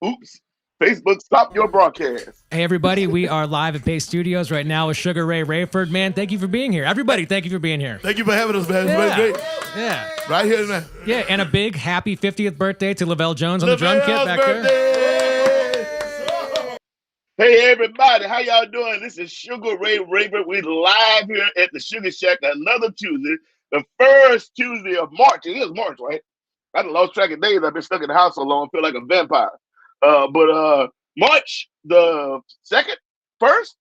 Oops. Facebook, stop your broadcast. Hey, everybody, we are live at Pace Studios right now with Sugar Ray Rayford. Man, thank you for being here. Everybody, thank you for being here. Thank you for having us, man. It's been great. Yeah. Right here tonight. Yeah, and a big happy 50th birthday to Lavelle Jones on the drum kit back there. Hey, everybody, how y'all doing? This is Sugar Ray Rayford. We live here at the Sugar Shack another Tuesday, the first Tuesday of March. It is March, right? I done lost track of days. I've been stuck in the house so long, I feel like a vampire. But March the 2nd, 1st,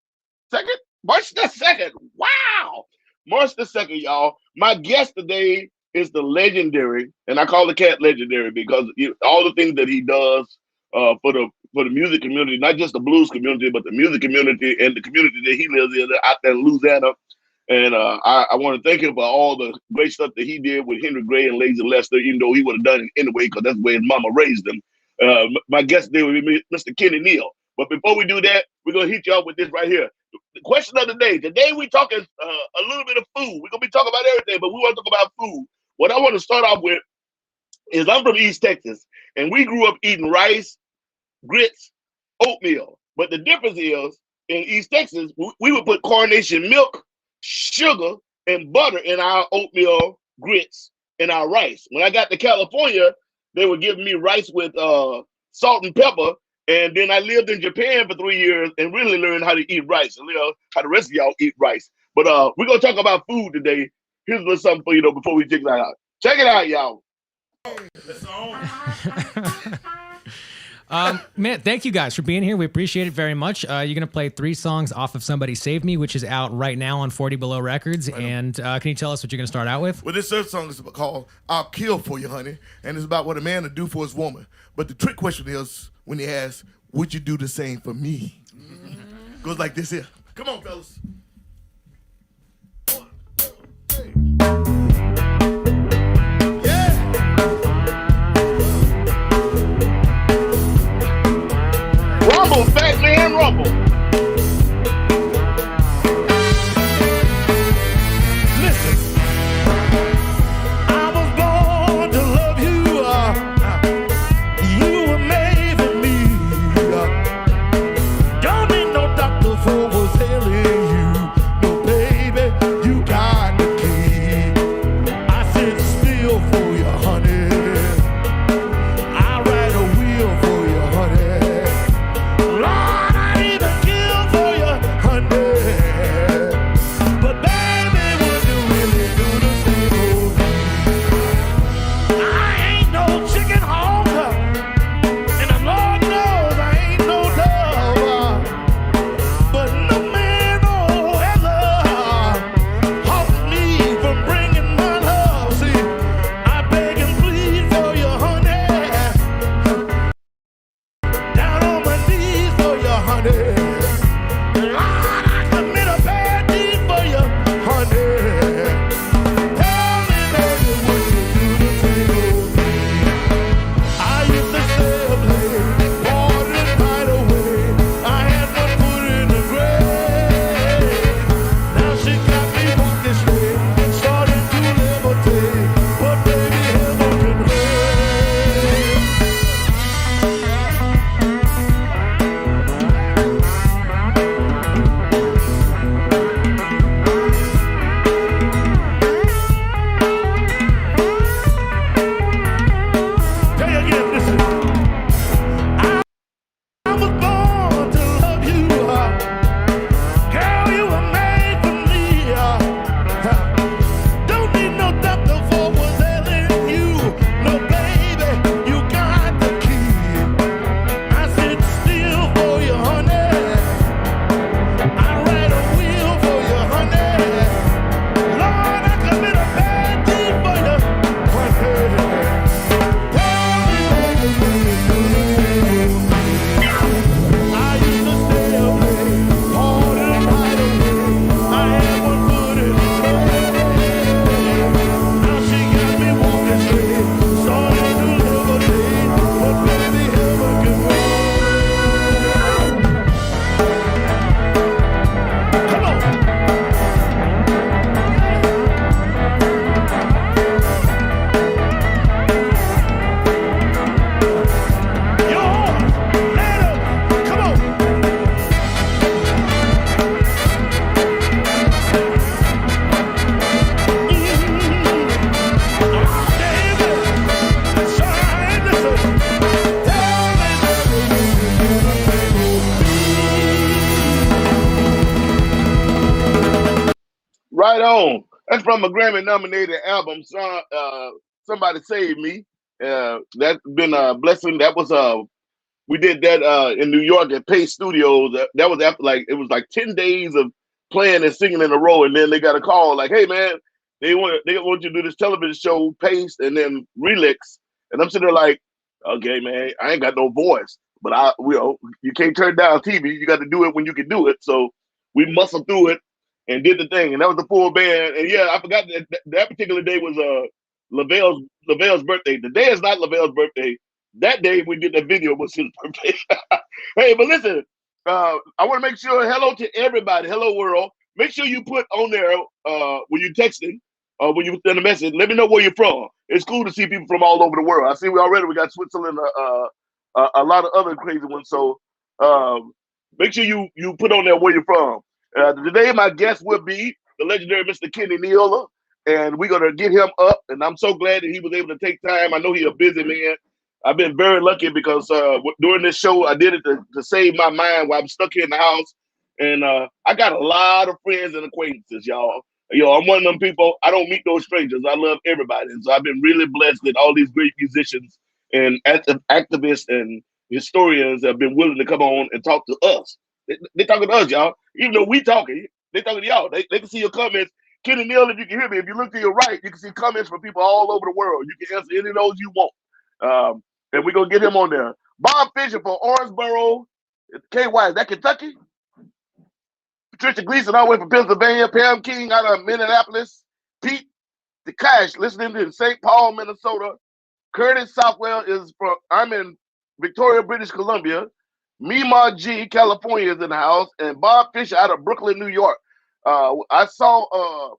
2nd? March the 2nd. Wow. March the 2nd, y'all. My guest today is the legendary, and I call the cat legendary because all the things that he does for the music community, not just the blues community, but the music community and the community that he lives in out there in Louisiana. And I want to thank him for all the great stuff that he did with Henry Gray and Lazy Lester, even though he would have done it anyway because that's the way his mama raised him. My guest today will be Mr. Kenny Neal. But before we do that, we're going to hit y'all with this right here. The question of the day. Today we're talking a little bit of food. We're going to be talking about everything, but we want to talk about food. What I want to start off with is I'm from East Texas, and we grew up eating rice, grits, oatmeal. But the difference is, in East Texas, we would put Coronation milk, sugar, and butter in our oatmeal, grits, and our rice. When I got to California, they were giving me rice with salt and pepper. And then I lived in Japan for 3 years and really learned how to eat rice, and how the rest of y'all eat rice. But we're going to talk about food today. Here's a little something for you, though, before we check that out. Check it out, y'all. Man, thank you guys for being here. We appreciate it very much. You're going to play 3 songs off of Somebody Save Me, which is out right now on 40 Below Records. Right. And can you tell us what you're going to start out with? Well, this third song is called I'll Kill For You, Honey. And it's about what a man will do for his woman. But the trick question is when he asks, would you do the same for me? Goes like this here. Come on, fellas. 1, 2, 3. Rumble, fat man, rumble. Listen, I was born to love you. You were made for me. Don't need no doctor for what's ailing you. Right on. That's from a Grammy-nominated album, Somebody Save Me. That's been a blessing. That was we did that in New York at Pace Studios. That was after it was like 10 days of playing and singing in a row, and then they got a call like, "Hey man, they want you to do this television show, Pace, and then Relix." And I'm sitting there like, "Okay, man, I ain't got no voice, but you can't turn down TV. You got to do it when you can do it." So we muscled through it and did the thing, and that was the full band. And yeah, I forgot that particular day was Lavelle's birthday. The day is not Lavelle's birthday. That day we did that video was his birthday. Hey, but listen, I want to make sure hello to everybody. Hello world. Make sure you put on there when you're texting or when you send a message. Let me know where you're from. It's cool to see people from all over the world. I see we got Switzerland, a lot of other crazy ones. So make sure you put on there where you're from. Today my guest will be the legendary Mr. Kenny Neal, and we're gonna get him up. And I'm so glad that he was able to take time. I know he's a busy man. I've been very lucky because during this show, I did it to save my mind while I'm stuck here in the house. And I got a lot of friends and acquaintances, y'all. I'm one of them people, I don't meet those strangers. I love everybody. And so I've been really blessed that all these great musicians and activists and historians have been willing to come on and talk to us. They talking to us, y'all. Even though we talking, they talking to y'all. They can see your comments. Kenny Neal, if you can hear me, if you look to your right, you can see comments from people all over the world. You can answer any of those you want. And we're going to get him on there. Bob Fisher from Orangeboro. KY, is that Kentucky? Patricia Gleason all the way from Pennsylvania. Pam King out of Minneapolis. Pete DeCash listening in St. Paul, Minnesota. Curtis Southwell I'm in Victoria, British Columbia. Mima G, California is in the house. And Bob Fisher out of Brooklyn, New York. I saw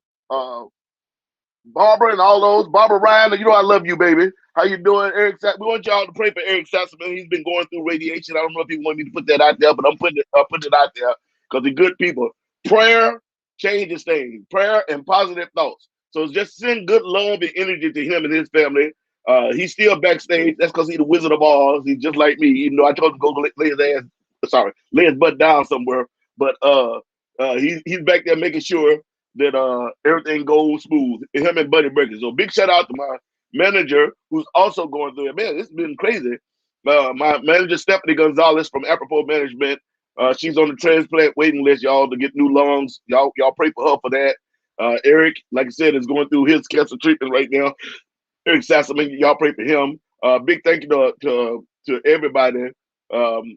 Barbara and all those. Barbara Ryan, you know I love you, baby. How you doing, Eric? We want y'all to pray for Eric Sassaman. He's been going through radiation. I don't know if he wanted me to put that out there, but I'm putting it out there because they're good people. Prayer changes things. Prayer and positive thoughts. So just send good love and energy to him and his family. He's still backstage. That's because he's the Wizard of Oz. He's just like me. Even though I told him to go lay his butt down somewhere. But he's back there making sure that everything goes smooth. Him and Buddy Burkett. So big shout out to my manager who's also going through it. Man, it's been crazy. My manager Stephanie Gonzalez from Apropos Management. She's on the transplant waiting list, y'all, to get new lungs. Y'all pray for her for that. Eric, like I said, is going through his cancer treatment right now. Eric Sassaman, y'all pray for him. Big thank you to everybody. Big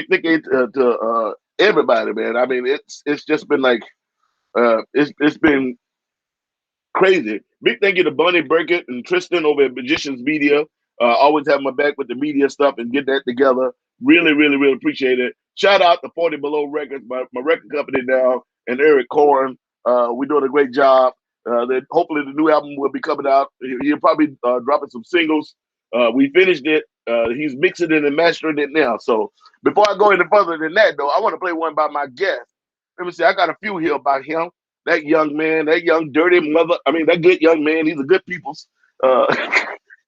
thank you to everybody, man. I mean, it's just been like it's been crazy. Big thank you to Bunny Burkett and Tristan over at Magicians Media. Always have my back with the media stuff and get that together. Really, really, really appreciate it. Shout out to 40 Below Records, my record company now, and Eric Korn. We're doing a great job. Hopefully the new album will be coming out. He'll probably dropping some singles. We finished it. He's mixing it and mastering it now. So before I go any further than that, though, I want to play one by my guest. Let me see. I got a few here about him. That young man, that young dirty mother. I mean, that good young man. He's a good people's.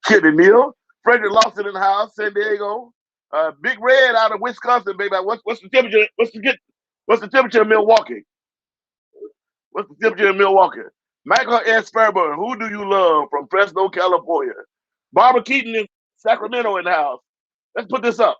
Kenny Neal, Frederick Lawson in the house, San Diego. Big Red out of Wisconsin, baby. What's the temperature? What's the temperature in Milwaukee? What's the temperature in Milwaukee? Michael S. Fairburn, who do you love from Fresno, California? Barbara Keaton in Sacramento in the house. Let's put this up.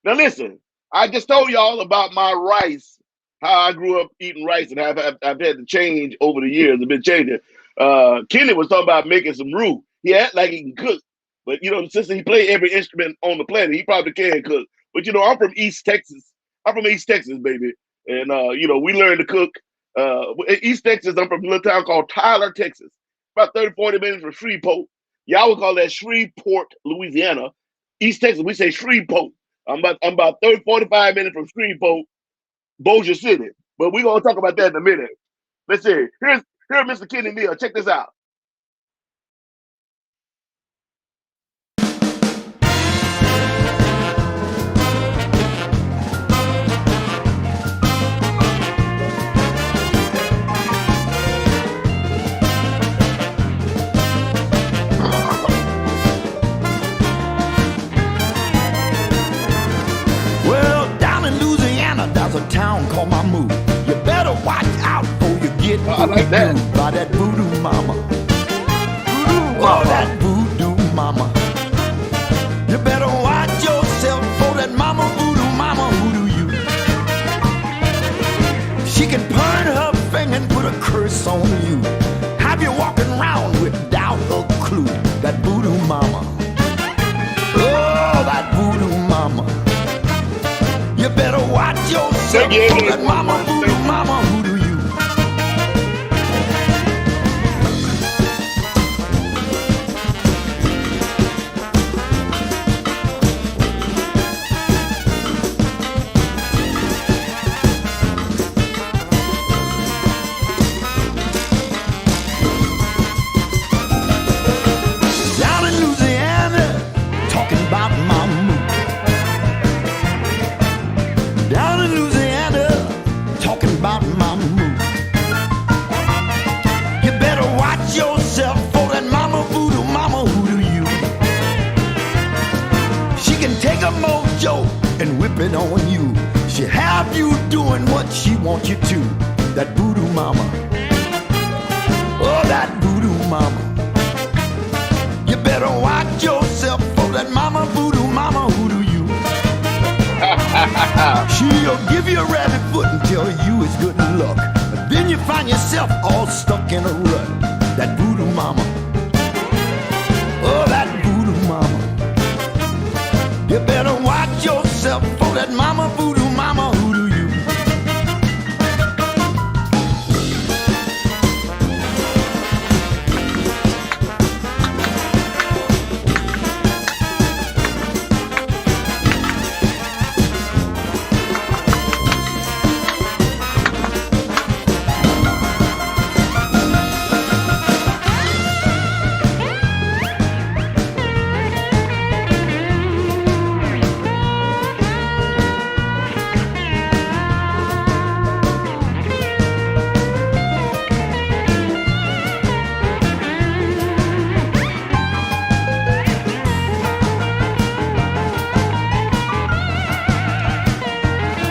Now listen, I just told y'all about my rice, how I grew up eating rice, and I've had to change over the years. I've been changing. Kenny was talking about making some roux. He act like he can cook, but since he played every instrument on the planet, he probably can cook. But I'm from East Texas. I'm from East Texas, baby, and we learned to cook. East Texas, I'm from a little town called Tyler, Texas. About 30, 40 minutes from Shreveport. Y'all would call that Shreveport, Louisiana. East Texas, we say Shreveport. I'm about 30, 45 minutes from Shreveport, Bossier City. But we're going to talk about that in a minute. Let's see. Here's Mr. Kenny Neal. Check this out. Well, down in Louisiana, there's a town called Mamou. You better watch out. I like that. By that voodoo mama. Voodoo Oh, mama. that voodoo mama. You better watch yourself for that mama, voodoo you. She can point her finger and put a curse on you. Have you walking around without a clue. That voodoo mama. Oh, that voodoo mama. You better watch yourself for that mama, voodoo you. Down in Louisiana, talking about my mood. Down in Louisiana, talking about my mood. You better watch yourself for that mama voodoo you. She can take a mojo and whip it on you. She have you doing what she wants you to. That voodoo mama. Oh, that voodoo mama. You better watch yourself for that mama voodoo you. She'll give you a rabbit foot and tell you it's good luck. But then you find yourself all stuck in a rut. That voodoo mama. Oh, that voodoo mama. You better watch yourself for that mama voodoo you.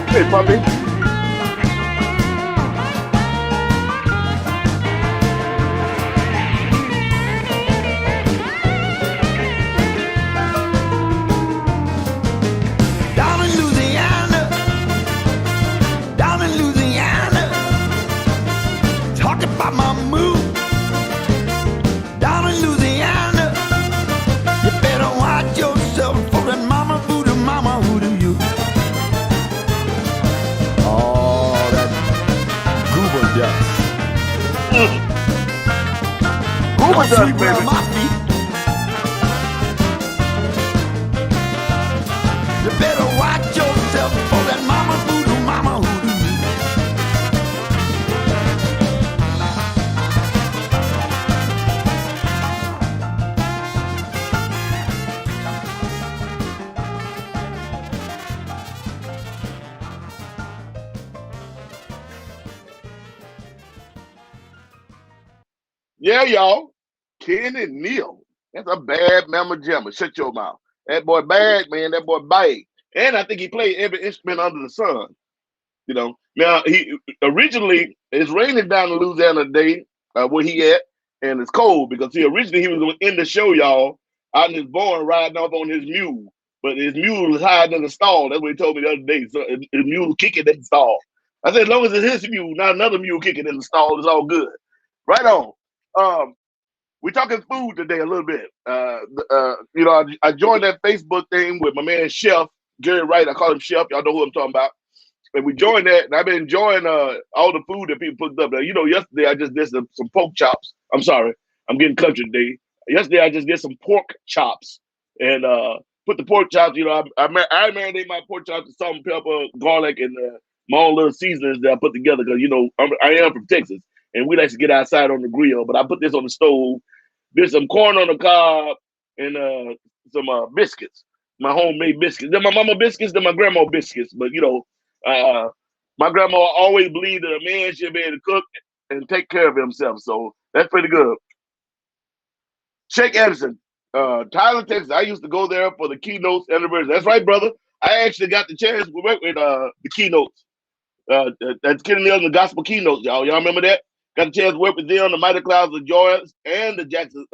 Hey, puppy. Down in Louisiana, talking about my mood. Down in Louisiana, you better watch yourself for that mama voodoo you. Oh, that goober dust. Goober dust, Sweep baby. around my feet. You better watch yourself for that mama voodoo you. Yeah, y'all. Ken and Neal. That's a bad mamma jamma. Shut your mouth. That boy bad, man. That boy bad. And I think he played every instrument under the sun. You know. Now he originally it's raining down in Louisiana today, where he at, and it's cold because originally he was going to end the show, y'all, out in his barn riding off on his mule. But his mule was hiding in the stall. That's what he told me the other day. So his mule kicking in the stall. I said, as long as it's his mule, not another mule kicking in the stall, it's all good. Right on. Um, we're talking food today a little bit. I joined that Facebook thing with my man Chef Jerry Wright. I call him Chef. Y'all know who I'm talking about. And we joined that, and I've been enjoying all the food that people put up there. Yesterday I just did some pork chops. I'm sorry, I'm getting country today. Yesterday I just did some pork chops and put the pork chops. I marinate my pork chops with salt and pepper, garlic, and my own little seasonings that I put together because I am from Texas and we like to get outside on the grill. But I put this on the stove. Did some corn on the cob and some biscuits, my homemade biscuits. They're my mama biscuits, they're my grandma biscuits. But my grandma always believed that a man should be able to cook and take care of himself. So that's pretty good. Shake Anderson, Tyler, Texas. I used to go there for the keynotes anniversary. That's right, brother. I actually got the chance to work with the keynotes. That's Kenny Neal and the gospel keynotes, y'all. Y'all remember that? Got a chance to work with them, the Mighty Clouds of Joy, and the Jackson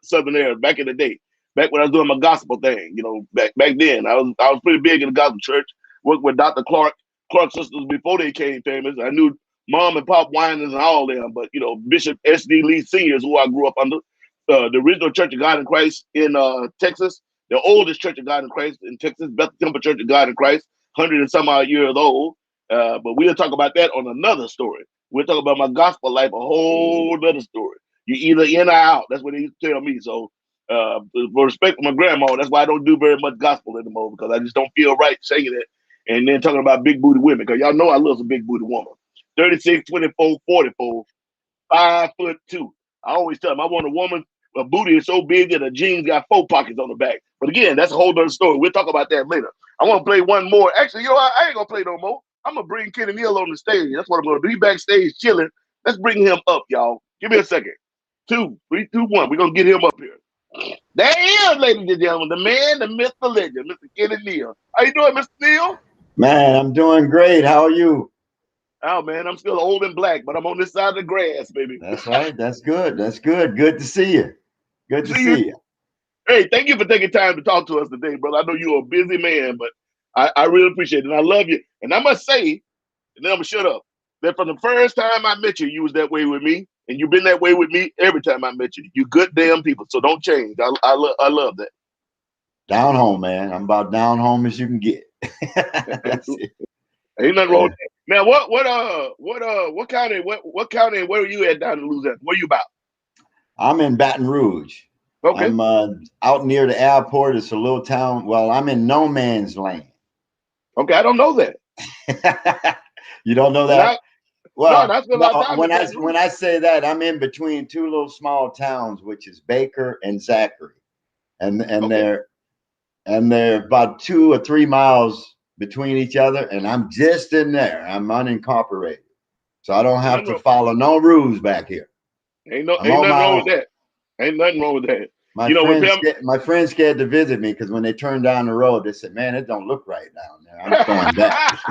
Southern Air back in the day. Back when I was doing my gospel thing, back then I was pretty big in the gospel church. Worked with Dr. Clark sisters before they came famous. I knew Mom and Pop Winans and all them, but Bishop S.D. Lee Sr. is who I grew up under. The original Church of God in Christ in Texas, the oldest Church of God in Christ in Texas, Bethel Temple Church of God in Christ, 100 and some odd years old. But we'll talk about that on another story. We'll talk about my gospel life, a whole other story. You either in or out. That's what they used to tell me. So, for respect for my grandma, that's why I don't do very much gospel anymore, because I just don't feel right saying it and then talking about big booty women. Because y'all know I love some big booty woman. 36, 24, 44, 5'2". I always tell them I want a woman. A booty is so big that her jeans got 4 pockets on the back. But again, that's a whole other story. We'll talk about that later. I want to play one more. Actually, I ain't gonna play no more. I'm gonna bring Kenny Neal on the stage. That's what I'm gonna do. He backstage chilling. Let's bring him up, y'all. Give me a second. 2, 3, 2, 1. We're gonna get him up here. There he is, ladies and gentlemen, the man, the myth, the legend, Mr. Kenny Neal. How you doing, Mr. Neal? Man, I'm doing great. How are you? Oh man, I'm still old and black, but I'm on this side of the grass, baby. That's right. That's good. That's good. Good to see you. Good to see you. Hey, thank you for taking time to talk to us today, brother. I know you're a busy man, but I really appreciate it. And I love you. And I must say, and then I'm gonna shut up, that from the first time I met you, you was that way with me, and you've been that way with me every time I met you. You good damn people, so don't change. I love that. Down home, man. I'm about down home as you can get. Ain't nothing wrong with that. Now, what county? What county? Where are you at down in Louisiana? Where you about? I'm in Baton Rouge. Okay. I'm out near the airport. It's a little town. Well, I'm in no man's land. Okay, I don't know that. You don't know that? No, that's when I say that, I'm in between 2 little small towns, which is Baker and Zachary, and okay. they're about 2 or 3 miles between each other, and I'm just in there. I'm unincorporated, so I don't have to follow no rules back here. Ain't nothing wrong with that. Ain't nothing wrong with that. My friends scared to visit me because when they turned down the road, they said, "Man, it don't look right down there. I'm going back."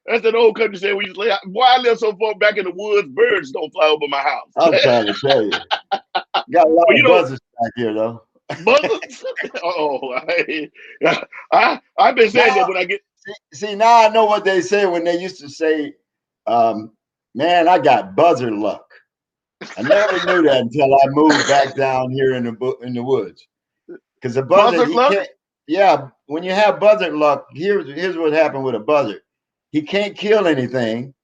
That's an old country saying we used to lay out. Boy, I live so far back in the woods, birds don't fly over my house. I'm trying to tell you. Got a lot of buzzers back here, though. Buzzards? I've been saying that when I get. See, now I know what they say when they used to say, man, I got buzzard luck. I never knew that until I moved back down here in the woods. Because a buzzard, can't. Yeah, when you have buzzard luck, here's what happened with a buzzard. He can't kill anything,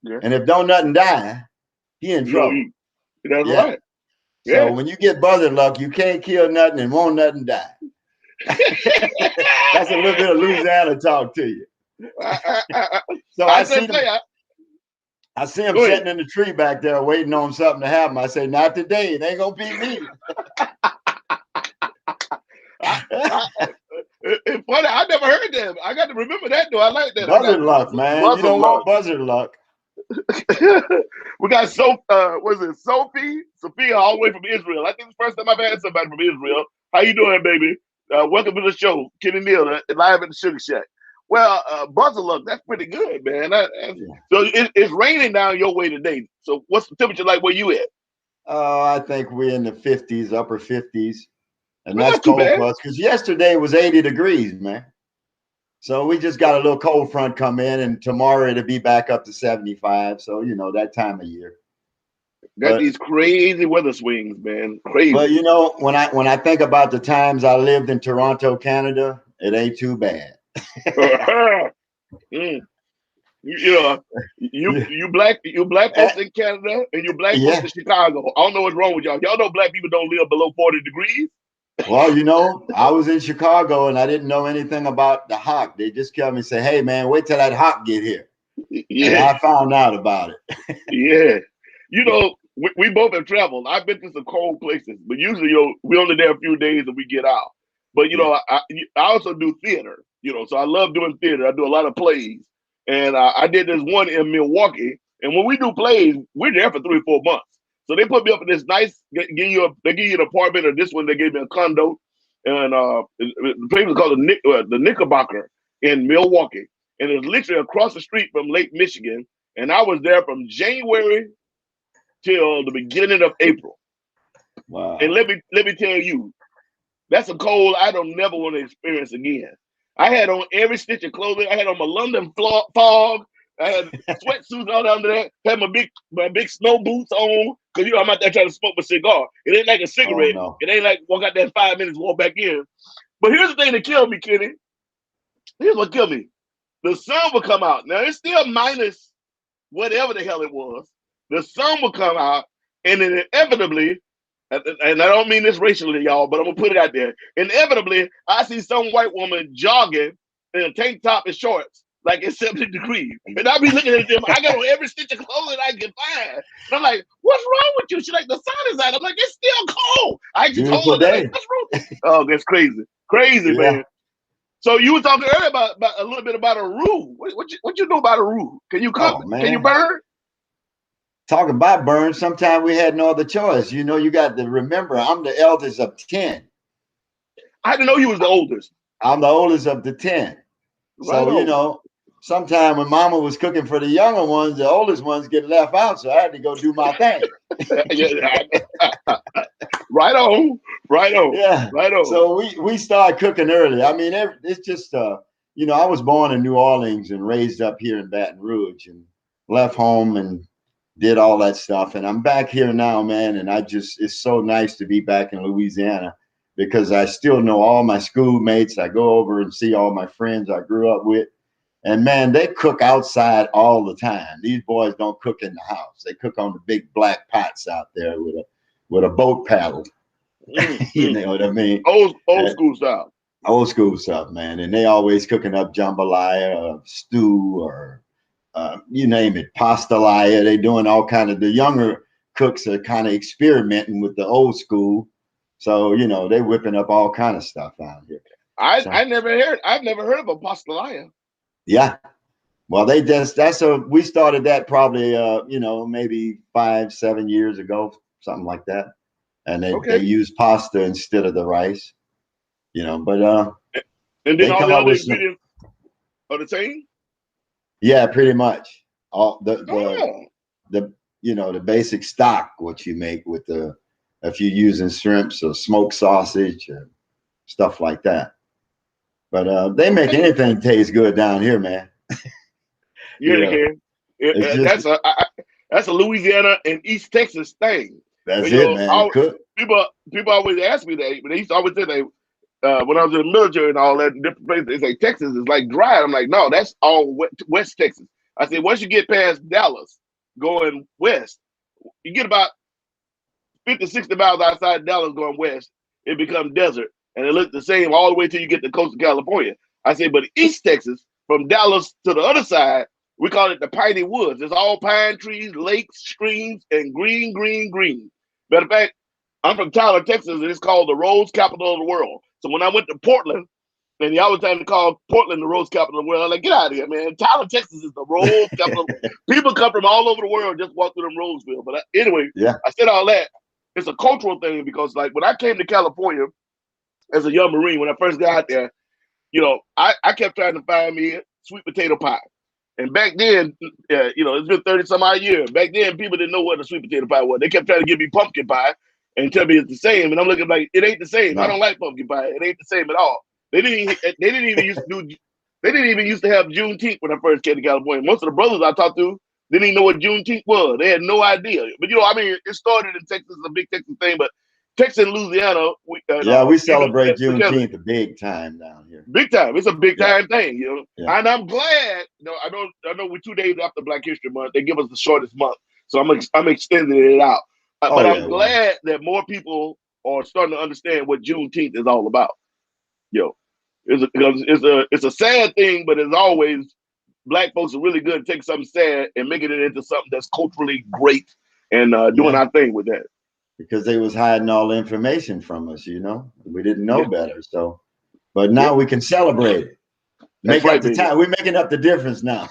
and if don't nothing die, he in trouble. That's right. So when you get buzzard luck, you can't kill nothing and won't nothing die. That's a little bit of Louisiana talk to you. So I see him sitting in the tree back there waiting on something to happen. I say, not today. It ain't gonna be me. It's funny. I never heard that. I got to remember that though. I like that. Buzzard luck, man. You don't want buzzard luck. We got Sophia, all the way from Israel. I think it's the first time I've had somebody from Israel. How you doing, baby? Welcome to the show, Kenny Neal, live at the Sugar Shack. Well, buzzard luck, that's pretty good, man. So it's raining down your way today. So what's the temperature like where you at? I think we're in the 50s, upper 50s. And that's cold for us because yesterday was 80 degrees, man. So we just got a little cold front come in, and tomorrow it'll be back up to 75. So, that time of year. Got these crazy weather swings, man. Crazy. But, when I think about the times I lived in Toronto, Canada, it ain't too bad. You black folks in Canada and you black folks in Chicago. I don't know what's wrong with y'all. Y'all know black people don't live below 40 degrees. Well, I was in Chicago and I didn't know anything about the hawk. They just kept me say, "Hey, man, wait till that hawk get here." Yeah, and I found out about it. Yeah, we both have traveled. I've been to some cold places, but usually, we only there a few days and we get out. But I also do theater. So I love doing theater. I do a lot of plays, and I did this one in Milwaukee. And when we do plays, we're there for 3 or 4 months. So they put me up in this nice, they give you an apartment, or this one they gave me a condo, and the place was called the Knickerbocker in Milwaukee. and it's literally across the street from Lake Michigan. And I was there from January till the beginning of April. Wow. And let me tell you, that's a cold I don't never want to experience again. I had on every stitch of clothing. I had on my London fog. I had sweatsuits on under that. Had my big snow boots on because I'm out there trying to smoke my cigar. It ain't like a cigarette. Oh, no. It ain't like walk out there in 5 minutes, walk back in. But here's the thing that killed me, Kenny. Here's what killed me. The sun will come out. Now it's still minus whatever the hell it was. The sun will come out, and then inevitably, and I don't mean this racially, y'all, but I'm gonna put it out there. Inevitably, I see some white woman jogging in a tank top and shorts, like it's 70 degrees. And I be looking at them. I got on every stitch of clothing I can find. And I'm like, what's wrong with you? She's like, the sun is out. I'm like, it's still cold. I just told her, Beautiful day. what's wrong? Oh, that's crazy. Crazy, Yeah. man. So you were talking earlier about a little bit about a roux. What you know about a roux? Can you cook? Oh, man. Can you burn? Talking about burn, sometimes we had no other choice. You know, you got to remember, I'm the eldest of 10. I didn't know you was the oldest. I'm the oldest of the 10. So, Right you on. know, sometime when mama was cooking for the younger ones, the oldest ones get left out. So I had to go do my thing. Right on. Right on. Yeah. Right on. So we started cooking early. I mean, it's just, you know, I was born in New Orleans and raised up here in Baton Rouge and left home and did all that stuff. And I'm back here now, man. And it's so nice to be back in Louisiana because I still know all my schoolmates. I go over and see all my friends I grew up with. And man, they cook outside all the time. These boys don't cook in the house. They cook on the big black pots out there with a boat paddle. You know what I mean? Old school style. Old school stuff, man. And they always cooking up jambalaya, or stew, or you name it, pastelaya. They doing all kind of. The younger cooks are kind of experimenting with the old school, so you know they whipping up all kind of stuff out here. I've never heard of a pastelaya. Yeah, well, we started that probably you know, maybe 5-7 years ago, something like that, and they use pasta instead of the rice, you know. But and then all the other ingredients are the same. Yeah, pretty much. All the you know, the basic stock what you make with if you're using shrimps or smoked sausage and stuff like that. But they make anything taste good down here, man. Yeah, they can. That's a Louisiana and East Texas thing. That's you it, know, man. People always ask me that, but they used to always say when I was in the military and all that in different places, they say Texas is like dry. I'm like, no, that's all West Texas. I said, once you get past Dallas, going west, you get about 50, 60 miles outside Dallas going west, it becomes desert. And it looks the same all the way till you get to the coast of California. I said, but East Texas, from Dallas to the other side, we call it the piney woods. It's all pine trees, lakes, streams, and green, green, green. Matter of fact, I'm from Tyler, Texas, and it's called the rose capital of the world. So when I went to Portland, and y'all was trying to call Portland the rose capital of the world, I'm like, get out of here, man. Tyler, Texas is the rose capital. People come from all over the world just walk through them Roseville. But anyway, I said all that. It's a cultural thing because, like, when I came to California as a young Marine, when I first got out there, you know, I kept trying to find me sweet potato pie. And back then, you know, it's been 30 some odd years. Back then, people didn't know what a sweet potato pie was. They kept trying to give me pumpkin pie and tell me it's the same. And I'm looking like, it ain't the same. No. I don't like pumpkin pie. It ain't the same at all. They didn't even used to have Juneteenth when I first came to California. Most of the brothers I talked to didn't even know what Juneteenth was. They had no idea. But, you know, I mean, it started in Texas, a big Texas thing, but Texas and Louisiana. We celebrate Juneteenth a big time down here. Big time. It's a big time thing, you know. Yeah. And I'm glad, you know, I know we're 2 days after Black History Month. They give us the shortest month. So I'm extending it out. But I'm glad that more people are starting to understand what Juneteenth is all about. You know, it's a sad thing, but as always, Black folks are really good at taking something sad and making it into something that's culturally great and doing our thing with that. Because they was hiding all the information from us, you know. We didn't know better. So, but now we can celebrate it. Make up the time. We're making up the difference now.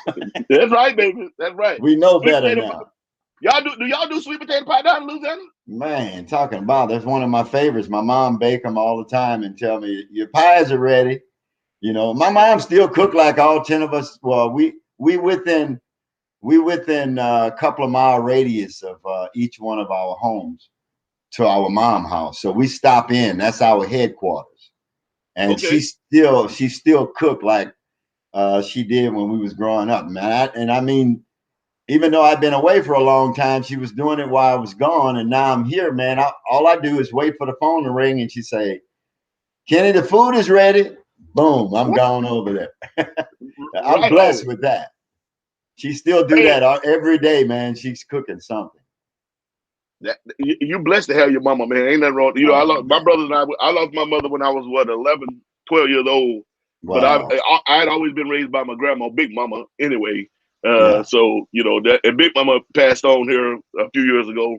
That's right, baby. That's right. We know better now. Do y'all do sweet potato pie down in Louisiana? Man, talking about that's one of my favorites. My mom bake them all the time and tell me your pies are ready. You know, my mom still cook like all 10 of us. Well, we within a couple of mile radius of each one of our homes to our mom house. So we stop in. That's our headquarters. And Okay. she still cooked like she did when we was growing up, man. I mean, even though I've been away for a long time, she was doing it while I was gone, and now I'm here, man. All I do is wait for the phone to ring, and she say, "Kenny, the food is ready." Boom, I'm gone over there. I'm Right blessed on. with that. She still do Hey, that every day, man. She's cooking something. you blessed to have your mama, man. Ain't nothing wrong. You know, I Oh lost my man, brothers and I lost my mother when I was 11, 12 years old. But wow, I had always been raised by my grandma, Big Mama, anyway. yeah, So you know that, and Big Mama passed on here a few years ago.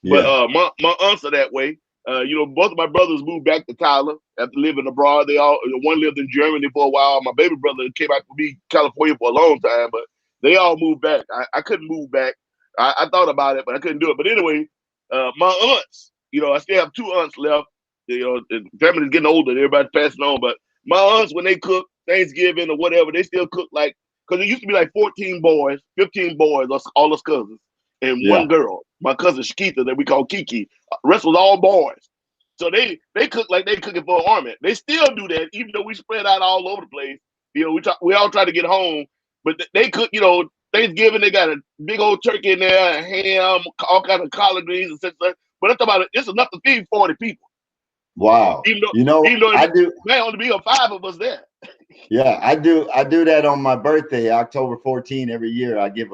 But yeah, my aunts are that way. You know, both of my brothers moved back to Tyler after living abroad. They all one lived in Germany for a while. My baby brother came out to be California for a long time, but they all moved back. I couldn't move back. I thought about it, but I couldn't do it. But anyway, my aunts, you know, I still have two aunts left. You know, the family's getting older. Everybody's passing on. But my aunts, when they cook Thanksgiving or whatever, they still cook like, because it used to be like 14 boys, 15 boys, all us cousins, and yeah. one girl, my cousin Shakita, that we call Kiki. The rest was all boys. So they cook like they cooking for an army. They still do that, even though we spread out all over the place. You know, we all try to get home, but they cook. You know, Thanksgiving they got a big old turkey in there, a ham, all kinds of collard greens and such. But I'm talking about it's enough to feed 40 people. Wow. Even though You know, even though I it do. may only be 5 of us there. Yeah, I do. I do that on my birthday, October 14. Every year, I give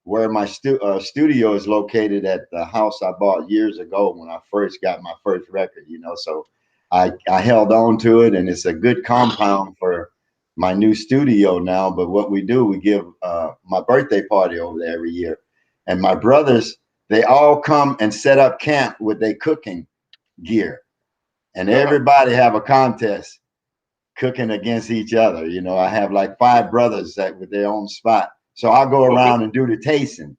where my studio is located at the house I bought years ago when I first got my first record. You know, so I held on to it, and it's a good compound for my new studio now. But what we do, we give my birthday party over there every year, and my brothers, they all come and set up camp with their cooking gear, and Uh-huh. everybody have a contest cooking against each other. You know, I have like 5 brothers that with their own spot. So I'll go Okay. around and do the tasting.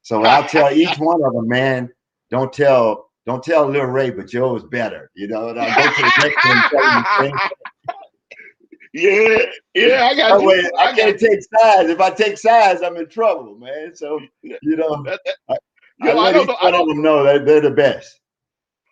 So I'll tell each one of them, man, don't tell Lil Ray, but yours better. You know, and I'll go to the next one and tell them the same. Yeah, yeah, I got That way you. I I got can't take sides. If I take sides, I'm in trouble, man. So, you. you know, That, that, I, I yo, I let don't each know. one of them know that they're the best.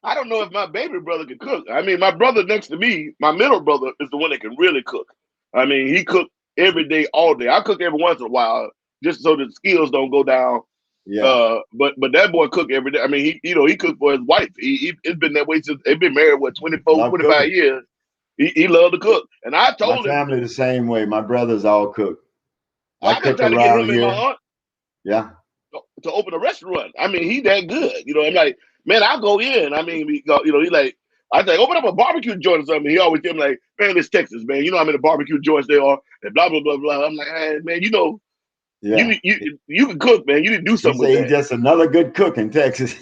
I don't know if my baby brother can cook. I mean, my brother next to me, my middle brother, is the one that can really cook. I mean, he cooked every day, all day. I cook every once in a while, just so the skills don't go down. Yeah, But that boy cook every day. I mean, he cooked for his wife. It's been that way since they've been married, what, 24, love 25 cooking. years. He loved to cook. And I My told him, family the same way. My brothers all cook. well, I I've been cook trying to get around him and my here. aunt Yeah. to open a restaurant. I mean, he that good. You know, I'm like, man, I'll go in. I mean, he like, I think open up a barbecue joint or something. He always tell me like, man, it's Texas, man. You know how many barbecue joints there are, and blah blah blah blah. I'm like, hey, man, you know, Yeah. you can cook, man. You need to do He something with say he's that. just another good cook in Texas.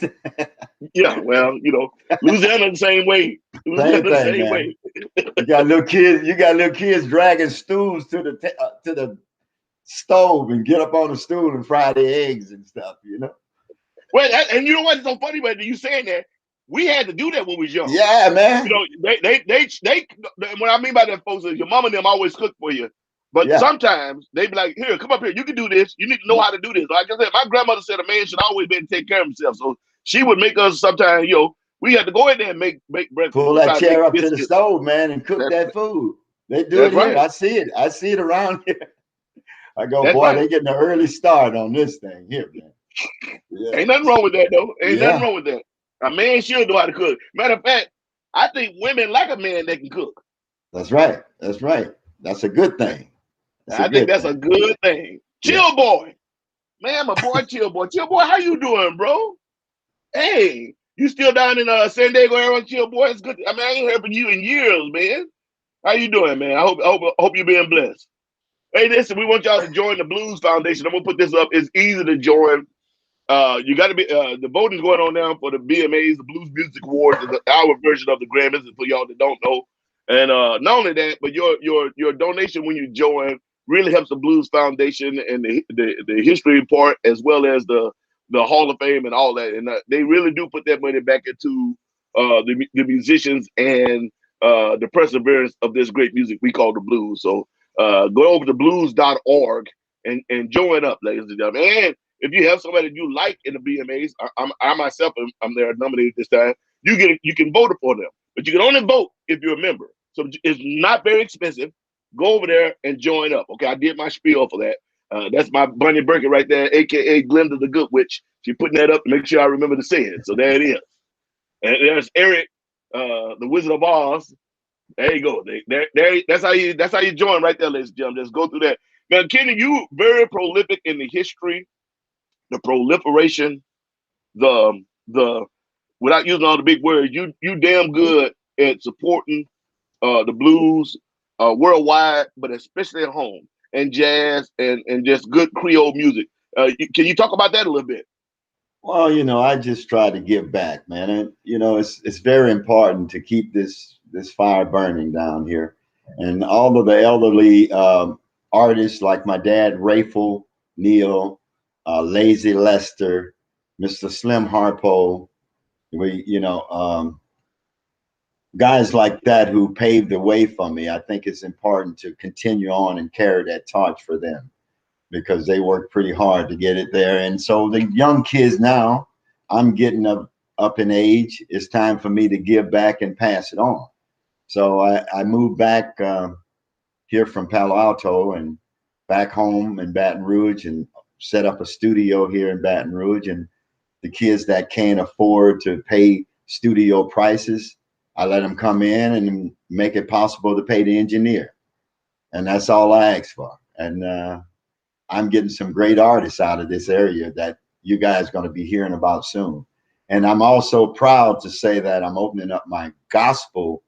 Yeah, well, you know, Louisiana the same way. Same Louisiana the thing, same man. way. You got little kids. You got little kids dragging stools to the stove and get up on the stool and fry their eggs and stuff. You know. Well, and you know what's so funny about you saying that? We had to do that when we was young. Yeah, You man. know, they what I mean by that, folks, is your mom and them always cook for you. But Yeah. sometimes they be like, here, come up here. You can do this. You need to know how to do this. Like I said, my grandmother said a man should always be able to take care of himself. So she would make us sometimes, we had to go in there and make breakfast Pull or that try to make chair up to the biscuits. stove, man, and cook That, that food. They do it that's here. right. I see it. I see it around here. I go, That's boy, right. they getting an early start on this thing here, man. Yeah. Ain't nothing wrong with that, though. Ain't nothing Yeah. wrong with that. A man should know how to cook. Matter of fact, I think women like a man that can cook. That's right. That's right. That's a good thing. That's a I think good that's a thing. good thing. Yeah. Chill boy. Man, my boy, chill boy. Chill boy, how you doing, bro? Hey, you still down in San Diego area, chill boy? It's good. I mean, I ain't heard from you in years, man. How you doing, man? I hope you're being blessed. Hey, listen, we want y'all to join the Blues Foundation. I'm gonna put this up. It's easy to join. You got to be. The voting's going on now for the BMAs, the Blues Music Awards, is our version of the Grammys. For y'all that don't know, and not only that, but your donation when you join really helps the Blues Foundation and the history part, as well as the Hall of Fame and all that. And they really do put that money back into the musicians and the perseverance of this great music we call the blues. So go over to blues.org and join up, ladies and gentlemen. And if you have somebody you like in the BMAs, I myself I'm there nominated this time. You can vote for them, but you can only vote if you're a member. So it's not very expensive. Go over there and join up. Okay, I did my spiel for that. That's my Bunny Burger right there, aka Glenda the Good Witch. She putting that up to make sure I remember to say it. So there it is. And there's Eric, the Wizard of Oz. There you go. That's how you join right there, ladies and gentlemen. Just go through that. Now, Kenny, you very prolific in the history, the proliferation, the without using all the big words, you damn good at supporting the blues worldwide, but especially at home, and jazz and just good Creole music. Can you talk about that a little bit? Well, I just try to give back, man. And it's very important to keep this fire burning down here. And all of the elderly artists like my dad, Rayful, Neal, Lazy Lester, Mr. Slim Harpo, guys like that who paved the way for me. I think it's important to continue on and carry that torch for them, because they worked pretty hard to get it there. And so the young kids now, I'm getting up in age. It's time for me to give back and pass it on. So I moved back here from Palo Alto and back home in Baton Rouge and set up a studio here in Baton Rouge. And the kids that can't afford to pay studio prices, I let them come in and make it possible to pay the engineer. And that's all I ask for. And I'm getting some great artists out of this area that you guys are going to be hearing about soon. And I'm also proud to say that I'm opening up my gospel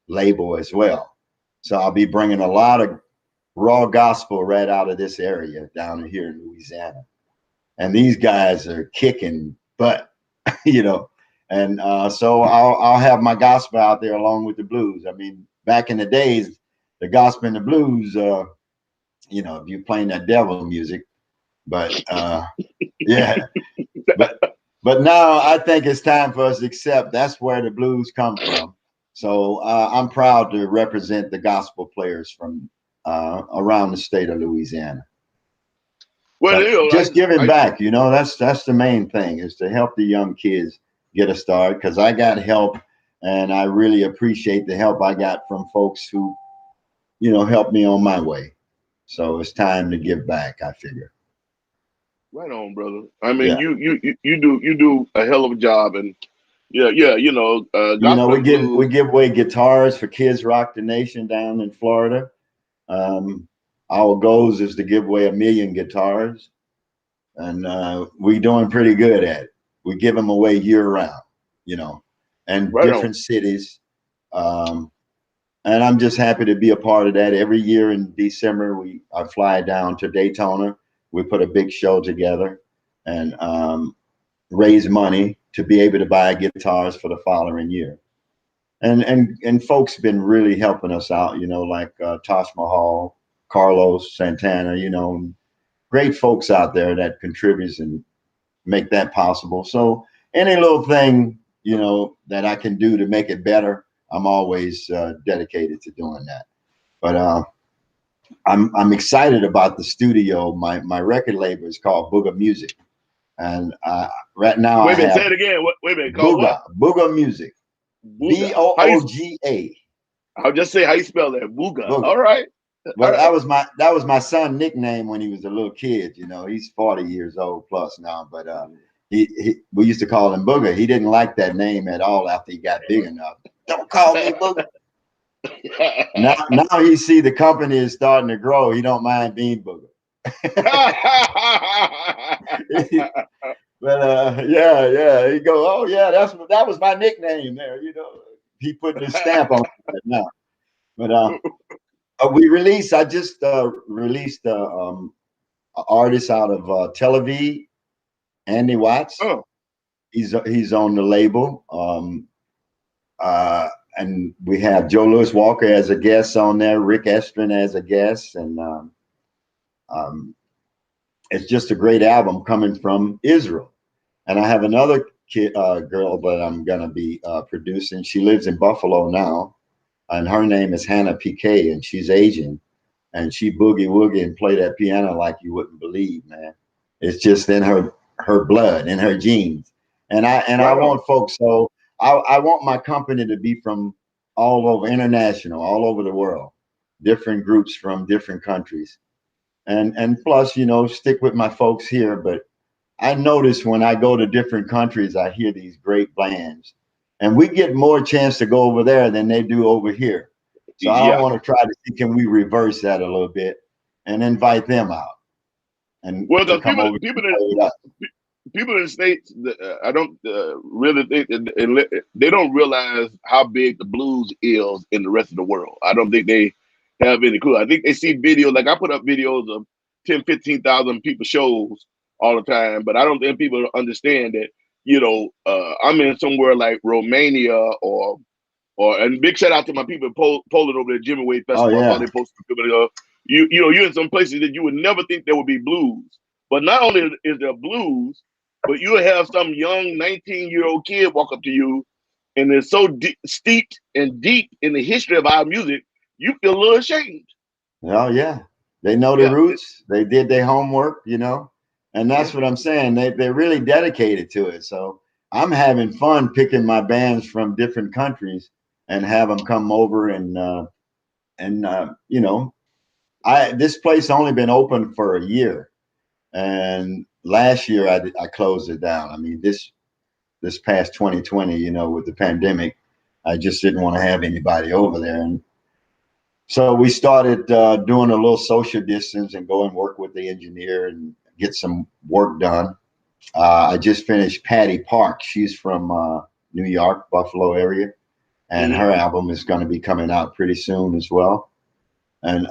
label as well. So I'll be bringing a lot of raw gospel right out of this area down here in Louisiana. And these guys are kicking butt, And so I'll have my gospel out there along with the blues. I mean, back in the days, the gospel and the blues, if you're playing that devil music, but yeah, but now I think it's time for us to accept that's where the blues come from. So I'm proud to represent the gospel players from around the state of Louisiana. Well, just giving back, that's the main thing, is to help the young kids get a start, because I got help, and I really appreciate the help I got from folks who, helped me on my way. So it's time to give back, I figure. Right on, brother. I mean, you do a hell of a job, and gospel we give away guitars for Kids Rock the Nation down in Florida. Our goals is to give away 1 million guitars, and we're doing pretty good at it. We give them away year round, and right different on. cities. And I'm just happy to be a part of that. Every year in December, I fly down to Daytona. We put a big show together and raise money to be able to buy guitars for the following year. And folks been really helping us out, like Taj Mahal, Carlos Santana, great folks out there that contributes and make that possible. So any little thing, that I can do to make it better, I'm always dedicated to doing that. But I'm excited about the studio. My record label is called Booga Music, and right now Wait a minute, say it again. Wait a minute, called Booga, what? Booga Music, Booga. I'll just say how you spell that, Booga. Booga. All right. Well, that was my son's nickname when he was a little kid. He's 40 years old plus now, but we used to call him Booga. He didn't like that name at all after he got big enough. Don't call me Booga. Now he see the company is starting to grow. He don't mind being Booga. But he go, oh yeah, that was my nickname there. He putting his stamp on it now. But I just released an artist out of Tel Aviv, Andy Watts. Oh. He's on the label. And we have Joe Louis Walker as a guest on there, Rick Estrin as a guest, and it's just a great album coming from Israel. And I have another girl that I'm gonna be producing. She lives in Buffalo now, and her name is Hannah PK, and she's Asian, and she boogie woogie and play that piano like you wouldn't believe, man. It's just in her blood, in her genes. And I Right on. want folks, so I want my company to be from all over, international, all over the world, different groups from different countries. And plus, stick with my folks here. But I notice when I go to different countries, I hear these great bands, and we get more chance to go over there than they do over here. So I Yeah. want to try to see, can we reverse that a little bit and invite them out and Well, to because come over and play with us. people in the states, I don't really think they don't realize how big the blues is in the rest of the world. I don't think they have any clue. I think they see videos, like I put up videos of 10, 15,000 people shows all the time, but I don't think people understand that. I'm in somewhere like Romania and big shout out to my people in Poland over there, Jimmy Wade Oh Festival. I saw yeah, they posted a video. You're in some places that you would never think there would be blues. But not only is there blues, but you'll have some young 19-year-old kid walk up to you, and it's so steeped and deep in the history of our music, you feel a little ashamed. oh yeah. They know the Yeah, roots. They did their homework, and yeah. that's what I'm saying. They're really dedicated to it. So I'm having fun picking my bands from different countries and have them come over and this place only been open for a year, and last year I closed it down. I mean this past 2020, with the pandemic, I just didn't want to have anybody over there, and so we started doing a little social distance and go and work with the engineer and get some work done. I just finished Patty Park. She's from New York, Buffalo area, and Mm-hmm. her album is going to be coming out pretty soon as well. And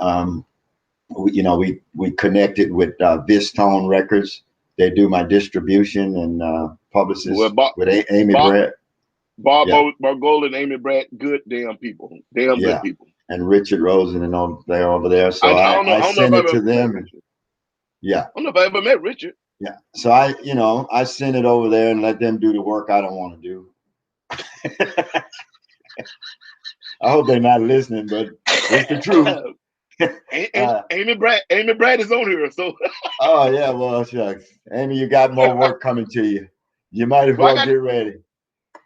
we connected with Vistone Records. They do my distribution and Well, publicist Bob, with Amy Bob, Brett. Bob Yeah, Margol and Amy Brett, good damn people, damn good yeah, people. and Richard Rosen and all they're over there. I, So I I, don't know. I I don't know if sent I it ever to met them. And, Richard. yeah, I don't know if I ever met Richard. yeah. So I sent it over there and let them do the work I don't want to do. I hope they're not listening, but it's the truth. Amy Brad is on here, so Oh yeah, well shucks. Amy, you got more work coming to you. You might as well, well get ready.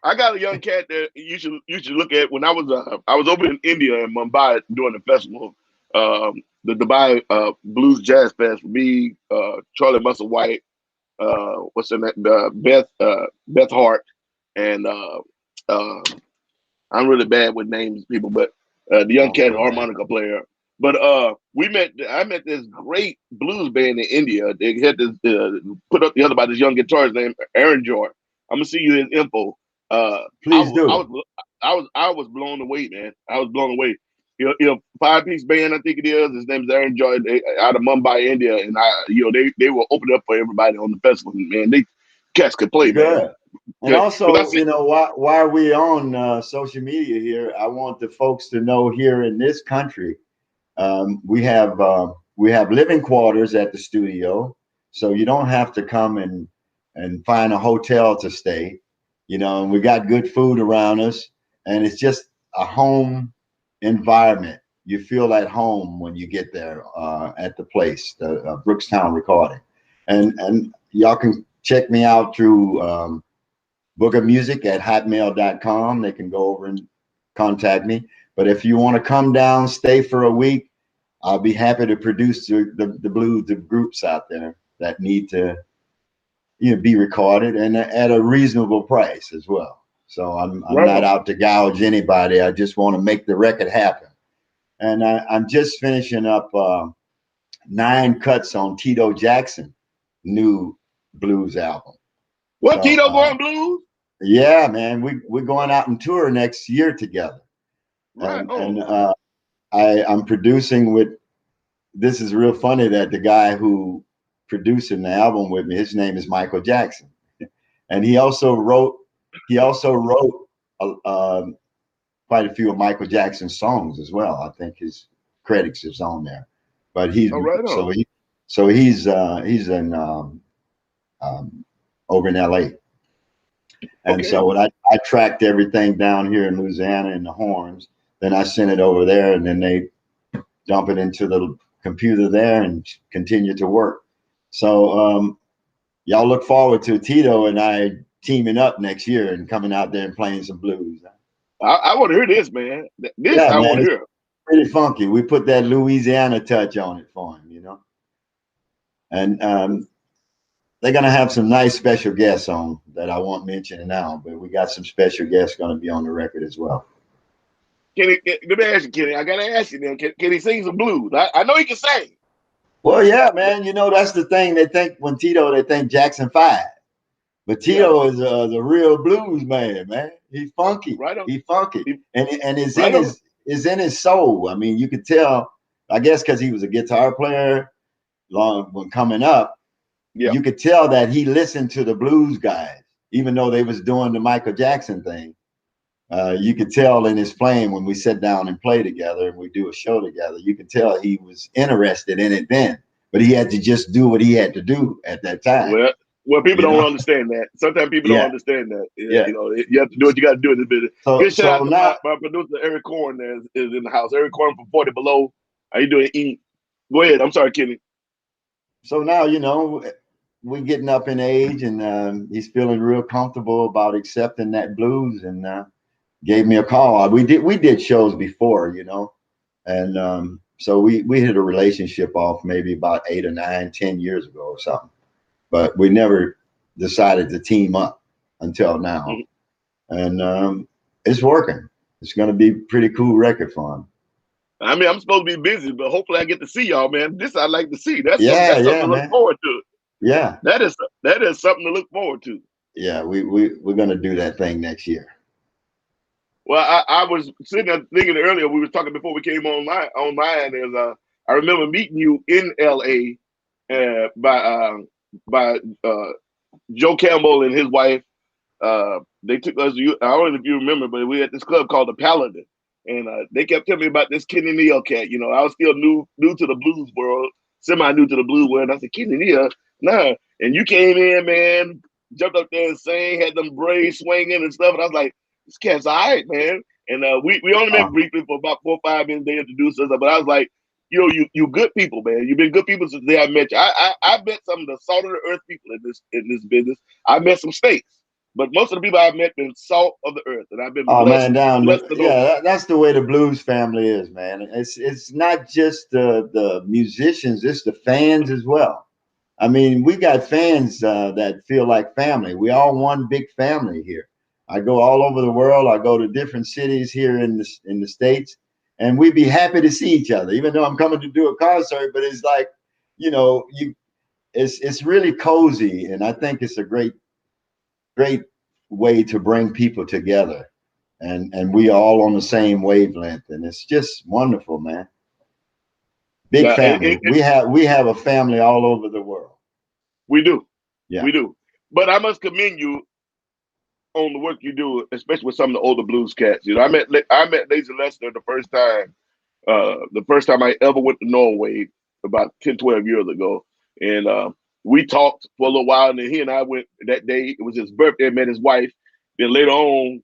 I got a young cat that you should look at. When I was over in India in Mumbai doing the festival, the Dubai Blues Jazz Fest. Me, Charlie Muscle White, what's in that? Beth Hart, and uh, I'm really bad with names, people, but the young Oh, cat no doubt. harmonica player. But I met this great blues band in India. They had this put up the other by this young guitarist named Aaron Joy. I'm gonna see you his info. I Please was I do. was I was blown away, man. I was blown away. 5-piece band, I think it is. His name is Aaron Joy, out of Mumbai, India, and they were opening up for everybody on the festival. Man, they cats could play, man. Good. And Good. Because I also, said, while we on social media here, I want the folks to know here in this country, we have living quarters at the studio, so you don't have to come and find a hotel to stay. And we got good food around us, and it's just a home environment. You feel at home when you get there at the place, the Brookstown Recording, and y'all can check me out through boogermusic@hotmail.com. They can go over and contact me. But if you want to come down, stay for a week, I'll be happy to produce the groups out there that need to be recorded and at a reasonable price as well. So I'm right not on. out to gouge anybody. I just want to make the record happen. And I'm just finishing up 9 cuts on Tito Jackson new blues album. What So Tito going blues? yeah, man, we're going out and tour next year together, Right and on. I'm producing with. This is real funny that the guy who producing the album with me, his name is Michael Jackson, and he also wrote quite a few of Michael Jackson's songs as well. I think his credits is on there, but he's Oh, right so on. he so he's in over in L.A. And Okay. so when I tracked everything down here in Louisiana in the horns, then I send it over there, and then they dump it into the computer there and continue to work. So y'all look forward to Tito and I teaming up next year and coming out there and playing some blues. I want to hear this, man. This Yeah, I man, want to it's hear. pretty funky. We put that Louisiana touch on it for him, you know. And they're gonna have some nice special guests on that I won't mention now, but we got some special guests gonna be on the record as well. Kenny, let me ask you, Kenny. I gotta ask you then. Can he sing some blues? I know he can sing. Well, yeah, man. You know, that's the thing. They think when Tito, they think Jackson 5. But Tito is the real blues man, man. He's funky. Right on. He's funky. He- And it's right in on. his is in his soul. I mean, you could tell, I guess because he was a guitar player long when coming up, Yeah. you could tell that he listened to the blues guys, even though they was doing the Michael Jackson thing. You could tell in his playing when we sit down and play together and we do a show together, you could tell he was interested in it then, but he had to just do what he had to do at that time. Well, people You don't know? understand that. Sometimes people don't Yeah. understand that. Yeah. You know, you have to do what you got to do in this business. Give a shout out to now, my producer Eric Korn is in the house. Eric Korn from 40 Below. How you doing? E? Go ahead. I'm sorry, Kenny. so now, you know, we're getting up in age, and he's feeling real comfortable about accepting that blues, and gave me a call. We did shows before, you know, and so we hit a relationship off maybe about 8 or 9, 10 years ago or something, but we never decided to team up until now, and it's working. It's going to be a pretty cool record for him. I mean, I'm supposed to be busy, but hopefully I get to see y'all, man. This I like to see. That's Yeah, something to look man. forward to. Yeah, That is something to look forward to. yeah. We're going to do that thing next year. Well, I was sitting there thinking earlier. We were talking before we came online. Is I remember meeting you in L.A. By Joe Campbell and his wife. They took us. I don't know if you remember, but we had this club called the Paladin, and they kept telling me about this Kenny Neal cat. You know, I was still new to the blues world, semi new to the blues world. And I said, Kenny Neal, nah. And you came in, man, jumped up there and sang, had them braids swinging and stuff. And I was like, this cat's all right, man. And we only met briefly for about 4 or 5 minutes. They introduced us, but I was like, you good people, man. You've been good people since the day I met you. I met some of the salt of the earth people in this business. I met some snakes. But most of the people I've met been salt of the earth, and I've been blessed. Man, blessed to know. that's the way the blues family is, man. It's not just the musicians; it's the fans as well. I mean, we got fans that feel like family. We all one big family here. I go all over the world. I go to different cities here in the States, and we'd be happy to see each other. Even though I'm coming to do a concert, but it's like, you know, it's really cozy, and I think it's a great way to bring people together, and we all on the same wavelength, and it's just wonderful, man. Big family. We have a family all over the world. We do. Yeah, we do. But I must commend you on the work you do, especially with some of the older blues cats. You know, I met Lazy Lester the first time I ever went to Norway about 10, 12 years ago, and we talked for a little while, and then he and I went that day. It was his birthday. I met his wife. Then later on,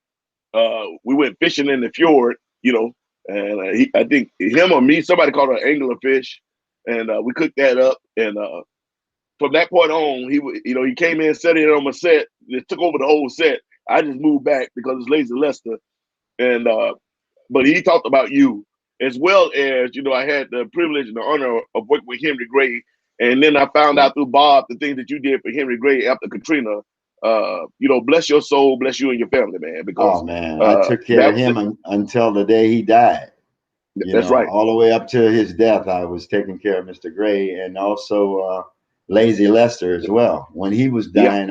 we went fishing in the fjord, you know, and I think him or me, somebody caught an anglerfish, and we cooked that up. And from that point on, he came in, set it on my set, just took over the whole set. I just moved back because it's Lazy Lester, and but he talked about you as well as, you know, I had the privilege and the honor of working with Henry Gray, and then I found out through Bob the things that you did for Henry Gray after Katrina. You know, bless your soul, bless you and your family, man. Because man, I took care of him until the day he died. That's right. All the way up to his death, I was taking care of Mr. Gray, and also Lazy Lester as well. When he was dying,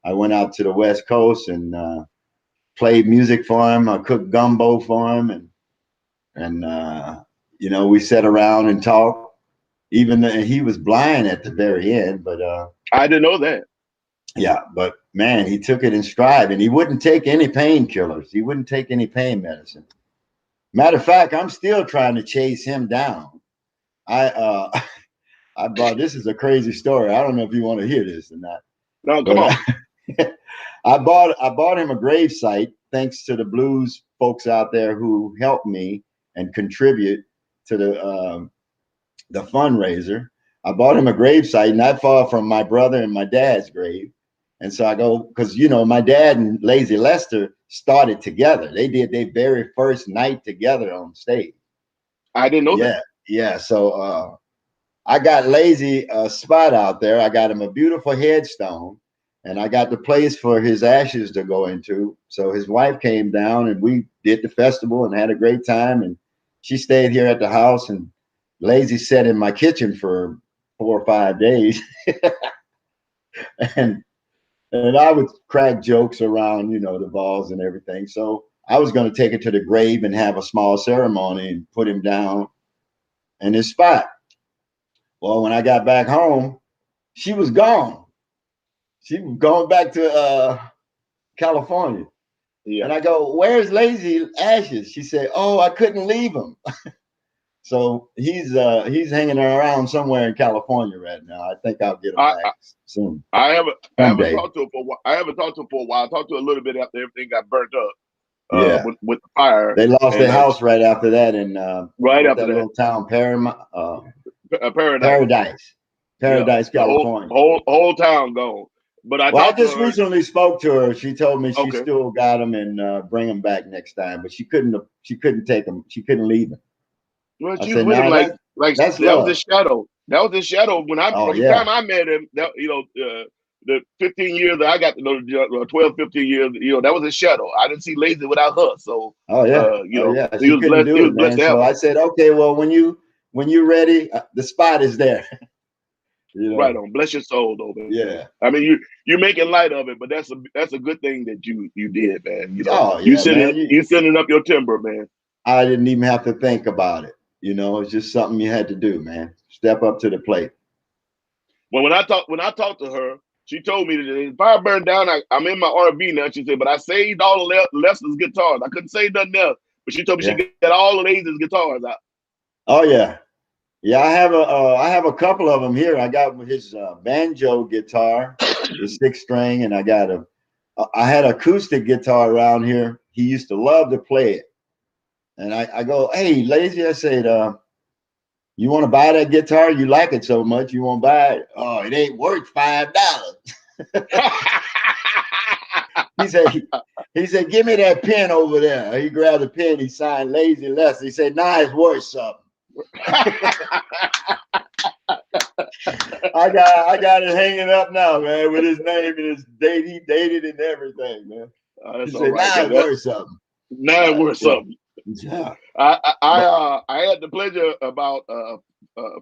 I went out to the West Coast and played music for him. I cooked gumbo for him, and you know, we sat around and talked. Even he was blind at the very end, but I didn't know that. Yeah, but man, he took it in stride, and he wouldn't take any painkillers. He wouldn't take any pain medicine. Matter of fact, I'm still trying to chase him down. I bought, this is a crazy story. I don't know if you want to hear this or not. No, come on. I bought him a grave site thanks to the blues folks out there who help me and contribute to the fundraiser. I bought him a grave site not far from my brother and my dad's grave. And so I go, because, you know, my dad and Lazy Lester started together. They did their very first night together on stage. I didn't know that. Yeah. So I got Lazy a spot out there. I got him a beautiful headstone, and I got the place for his ashes to go into. So his wife came down, and we did the festival and had a great time. And she stayed here at the house, and Lazy sat in my kitchen for 4 or 5 days. and I would crack jokes around, you know, the balls and everything. So I was going to take it to the grave and have a small ceremony and put him down in his spot. Well, when I got back home, she was gone. She was going back to California. Yeah. And I go, "Where's Lazy ashes?" She said, "Oh, I couldn't leave him." So he's hanging around somewhere in California right now. I think I'll get him back soon. I haven't Someday. talked to her for a while. I haven't talked to her for a while. I talked to her a little bit after everything got burnt up. Yeah. With the fire. They lost their house right after that in right after that little town, Paradise, California. Whole town gone. But I just recently spoke to her. She told me she Okay. still got him and bring him back next time, but she couldn't take him. She couldn't leave him. Well, I she said, was with him "Nah, like that's that love." was his shadow. That was his shadow when from the time I met him. That, you know, the 15 years that I got to know, 12, 15 years, you know, that was his shadow. I didn't see Lazy without her. So she he was couldn't blessed. do He was it, blessed man. to have So her. I said, "Okay, well, when you're ready, the spot is there." You know? Right on. Bless your soul, though, man. Yeah. I mean, you're making light of it, but that's a good thing that you did, man. You know, Oh yeah, man. You sending up your timber, man. I didn't even have to think about it. You know, it's just something you had to do, man. Step up to the plate. Well, when I talked to her, she told me that if I burn down, I'm in my RV now. She said, but I saved all of Lester's guitars. I couldn't save nothing else. But she told me she got all of Lazy's guitars out. Oh yeah. Yeah, I have a couple of them here. I got his banjo guitar, the 6-string, and I had acoustic guitar around here. He used to love to play it. And I go, "Hey, Lazy," I said, "You want to buy that guitar? You like it so much, you won't buy it?" "Oh, it ain't worth $5." He said, "Give me that pen over there." He grabbed a pen, he signed Lazy Lester. He said, "Nah, it's worth something." I got it hanging up now, man, with his name and his date. He dated and everything, man. He said, "Nah, it's worth something." Now it's worth something. Yeah. I had the pleasure about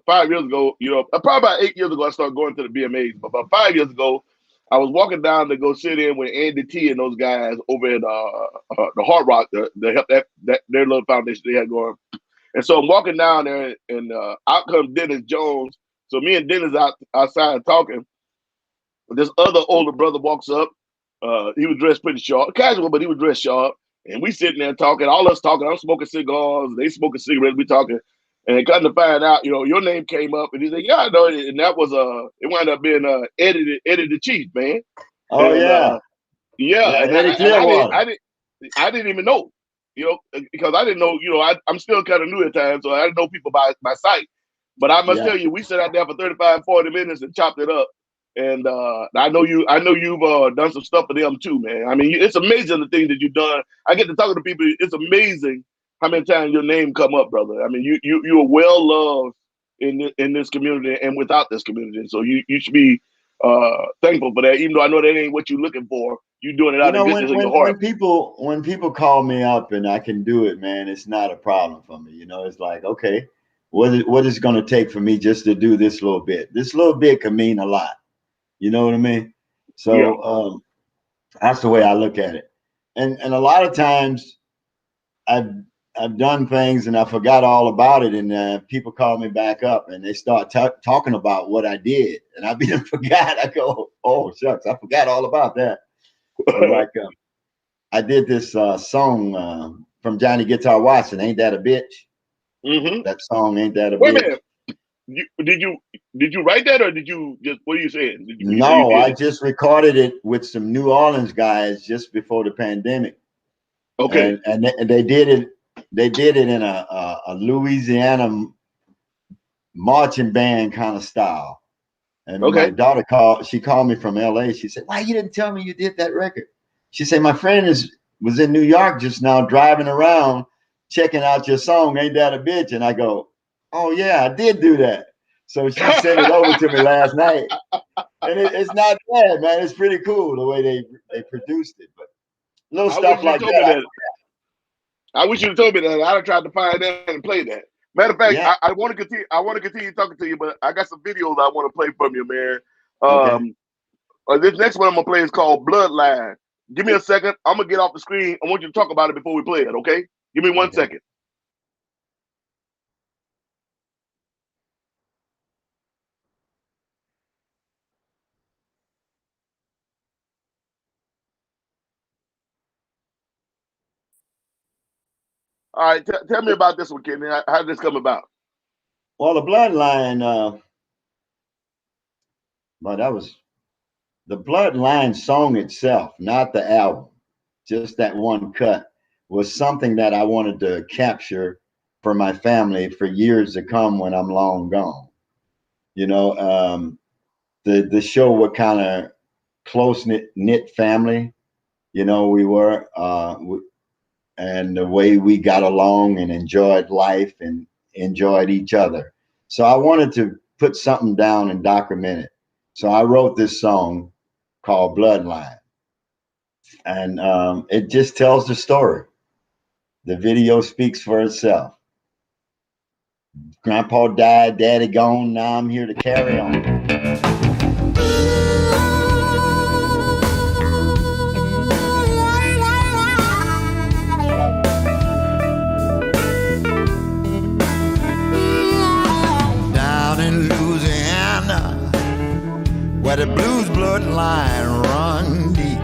5 years ago, you know, probably about 8 years ago, I started going to the BMAs. But about 5 years ago, I was walking down to go sit in with Andy T and those guys over at the Hard Rock, the help that their little foundation they had going. And so I'm walking down there, and out comes Dennis Jones. So me and Dennis outside talking. This other older brother walks up. He was dressed pretty sharp, casual, but he was dressed sharp. And we sitting there talking, all us talking. I'm smoking cigars, they smoking cigarettes, we talking. And come to find out, you know, your name came up, and he said, "Yeah, I know." And that was it wound up being Eddie the Chief, man. Oh, and, yeah. Yeah, and Eddie Clearwater. I didn't even know, you know, because I didn't know, you know, I'm still kind of new at times, so I didn't know people by sight. But I must tell you, we sat out there for 35, 40 minutes and chopped it up. And I know you've done some stuff for them too, man. I mean, it's amazing the things that you've done. I get to talking to people. It's amazing how many times your name come up, brother. I mean, you are well loved in this community and without this community. So you should be thankful for that. Even though I know that ain't what you're looking for, you're doing it out of goodness of your heart. When people call me up and I can do it, man, it's not a problem for me. You know, it's like, okay, what is going to take for me just to do this little bit? This little bit can mean a lot. You know what I mean? So that's the way I look at it. And a lot of times I've done things and I forgot all about it, and people call me back up and they start talking about what I did, and I forgot. I go, "Oh shucks, I forgot all about that." So like I did this song from Johnny Guitar Watson, "Ain't That a Bitch?" Mm-hmm. That song, "Ain't That a Wait Bitch?" a minute. Did you write that, or did you just, what are you saying? No, I just recorded it with some New Orleans guys just before the pandemic. Okay. and they did it. They did it in a Louisiana marching band kind of style. And my Okay. daughter she called me from LA. She said, "Why you didn't tell me you did that record?" She said, "My friend was in New York just now driving around checking out your song, Ain't That a Bitch?" And I go, "Oh yeah, I did do that." So she sent it over to me last night. And it's not bad, man. It's pretty cool the way they produced it. But little I wish stuff you like told me that. that. I wish you'd told me that. I'd have tried to find that and play that. Matter of fact, Yeah. I want to continue. I want to continue talking to you, but I got some videos I want to play from you, man. Okay. This next one I'm gonna play is called Bloodline. Give me a second. I'm gonna get off the screen. I want you to talk about it before we play it. Okay? Give me 1 second. All right. Tell me about this one, Kenny. How did this come about? Well, the Bloodline, well, that was the Bloodline song itself, not the album. Just that one cut was something that I wanted to capture for my family for years to come when I'm long gone. You know, the show what kind of close knit family, we were, and the way we got along and enjoyed life and enjoyed each other. So I wanted to put something down and document it. So I wrote this song called Bloodline, and it just tells the story. The video speaks for itself. Grandpa died, daddy gone, now I'm here to carry on. Down in Louisiana, where the blues bloodline run deep.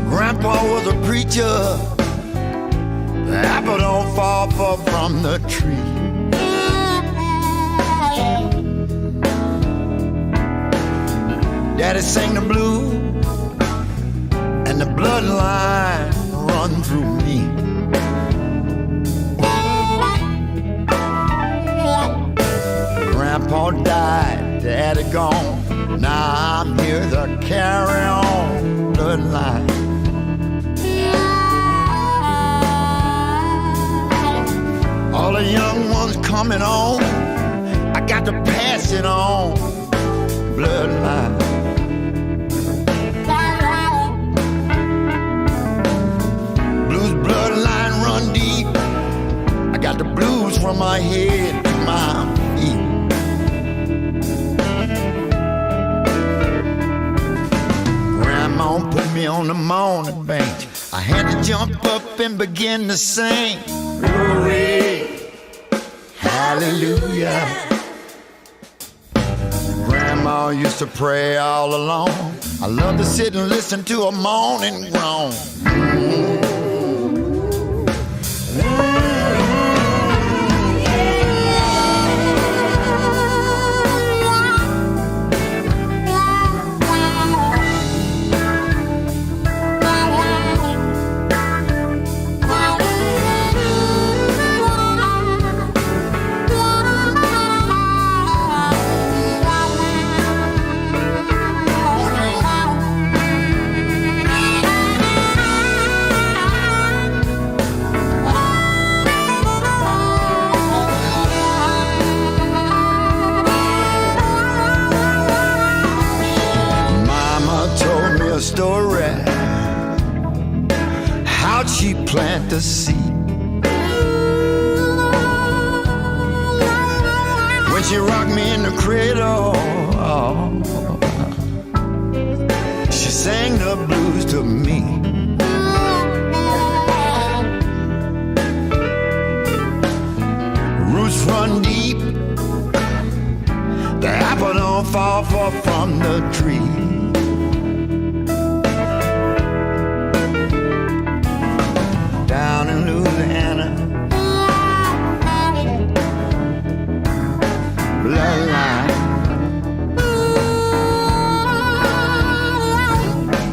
Grandpa was a preacher. The apple don't fall far from the tree. Daddy sang the blues, and the bloodline run through me. Grandpa died, daddy gone. Now I'm here to carry on bloodline. All the young ones coming on, I got to pass it on bloodline. Blues bloodline run deep. I got the blues from my head to my feet. Grandma put me on the morning bench. I had to jump up and begin to sing. Glory, hallelujah. Grandma used to pray all alone. I love to sit and listen to a moaning groan. Story, how'd she plant the seed? When she rocked me in the cradle, she sang the blues to me. Roots run deep, the apple don't fall far from the tree. Down in Louisiana, bloodline.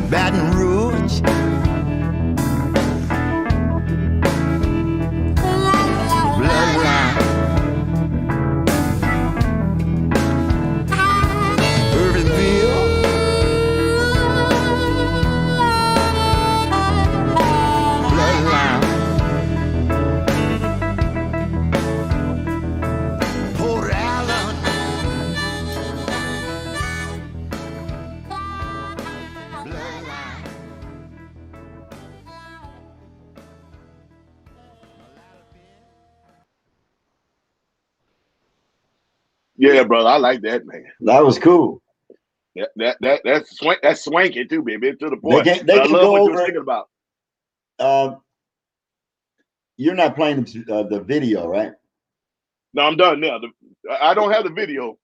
Baton Rouge. Bloodline. Irvingville. Bloodline. Port Allen. Bloodline. Yeah, brother, I like that, man. That was cool. Yeah, that's swanky too, baby. To the They point. can But I love go what you were over. thinking about. You're not playing the video, right? No, I'm done now. I don't have the video.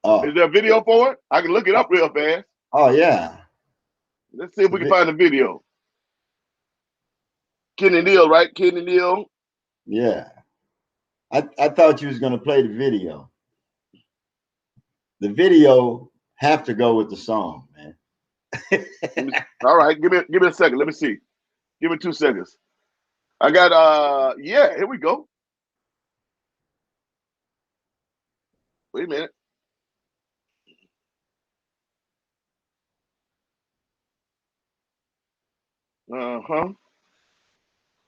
Oh, Is there a video for it? I can look it up real fast. oh yeah, Let's see if we can find the video. Kenny Neal, right? Kenny Neal. yeah. I thought you was gonna play the video. The video have to go with the song, man. All right, give me a second. Let me see. Give me 2 seconds. I got yeah, here we go. Wait a minute. Uh-huh.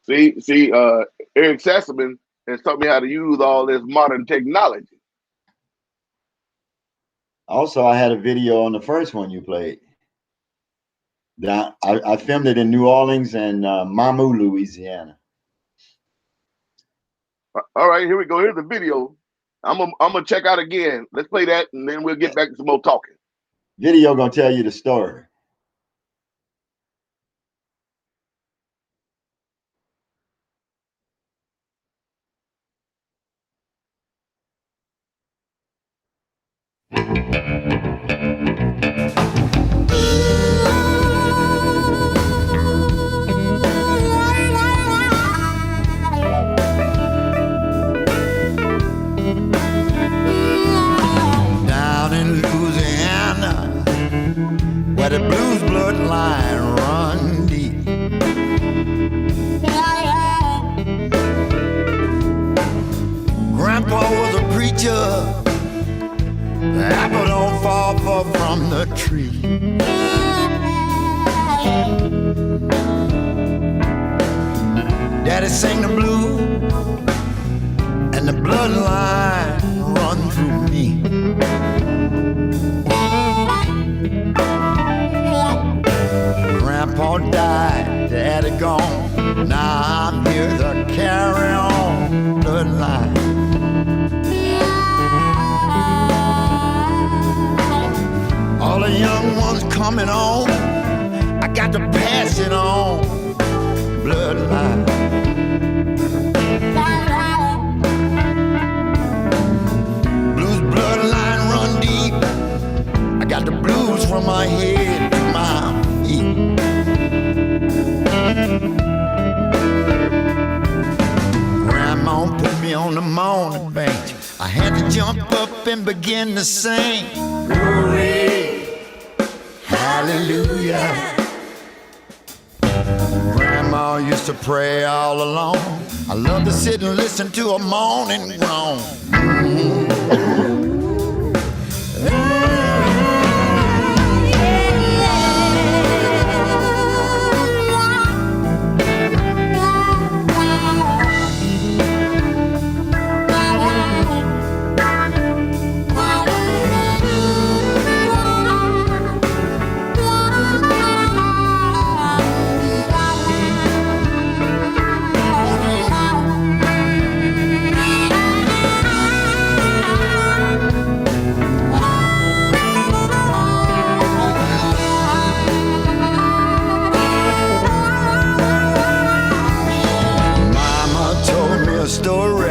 See, Eric Sassaman has taught me how to use all this modern technology. Also, I had a video on the first one you played. That I filmed it in New Orleans and Mamou, Louisiana. All right, here we go. Here's the video. I'm gonna check out again. Let's play that, and then we'll get back to some more talking. Video gonna tell you the story. Down in Louisiana, where the blues bloodline run deep. Grandpa was a preacher. The apple don't fall far from the tree. Daddy sang the blues, and the bloodline run through me. Grandpa died, Daddy gone. Now I'm here to carry on bloodline. All the young ones coming on, I got to pass it on bloodline. Blues bloodline run deep. I got the blues from my head to my feet. Grandma put me on the morning bench. I had to jump up and begin to sing. Glory, hallelujah. Grandma used to pray all alone. I love to sit and listen to a moaning groan. Story,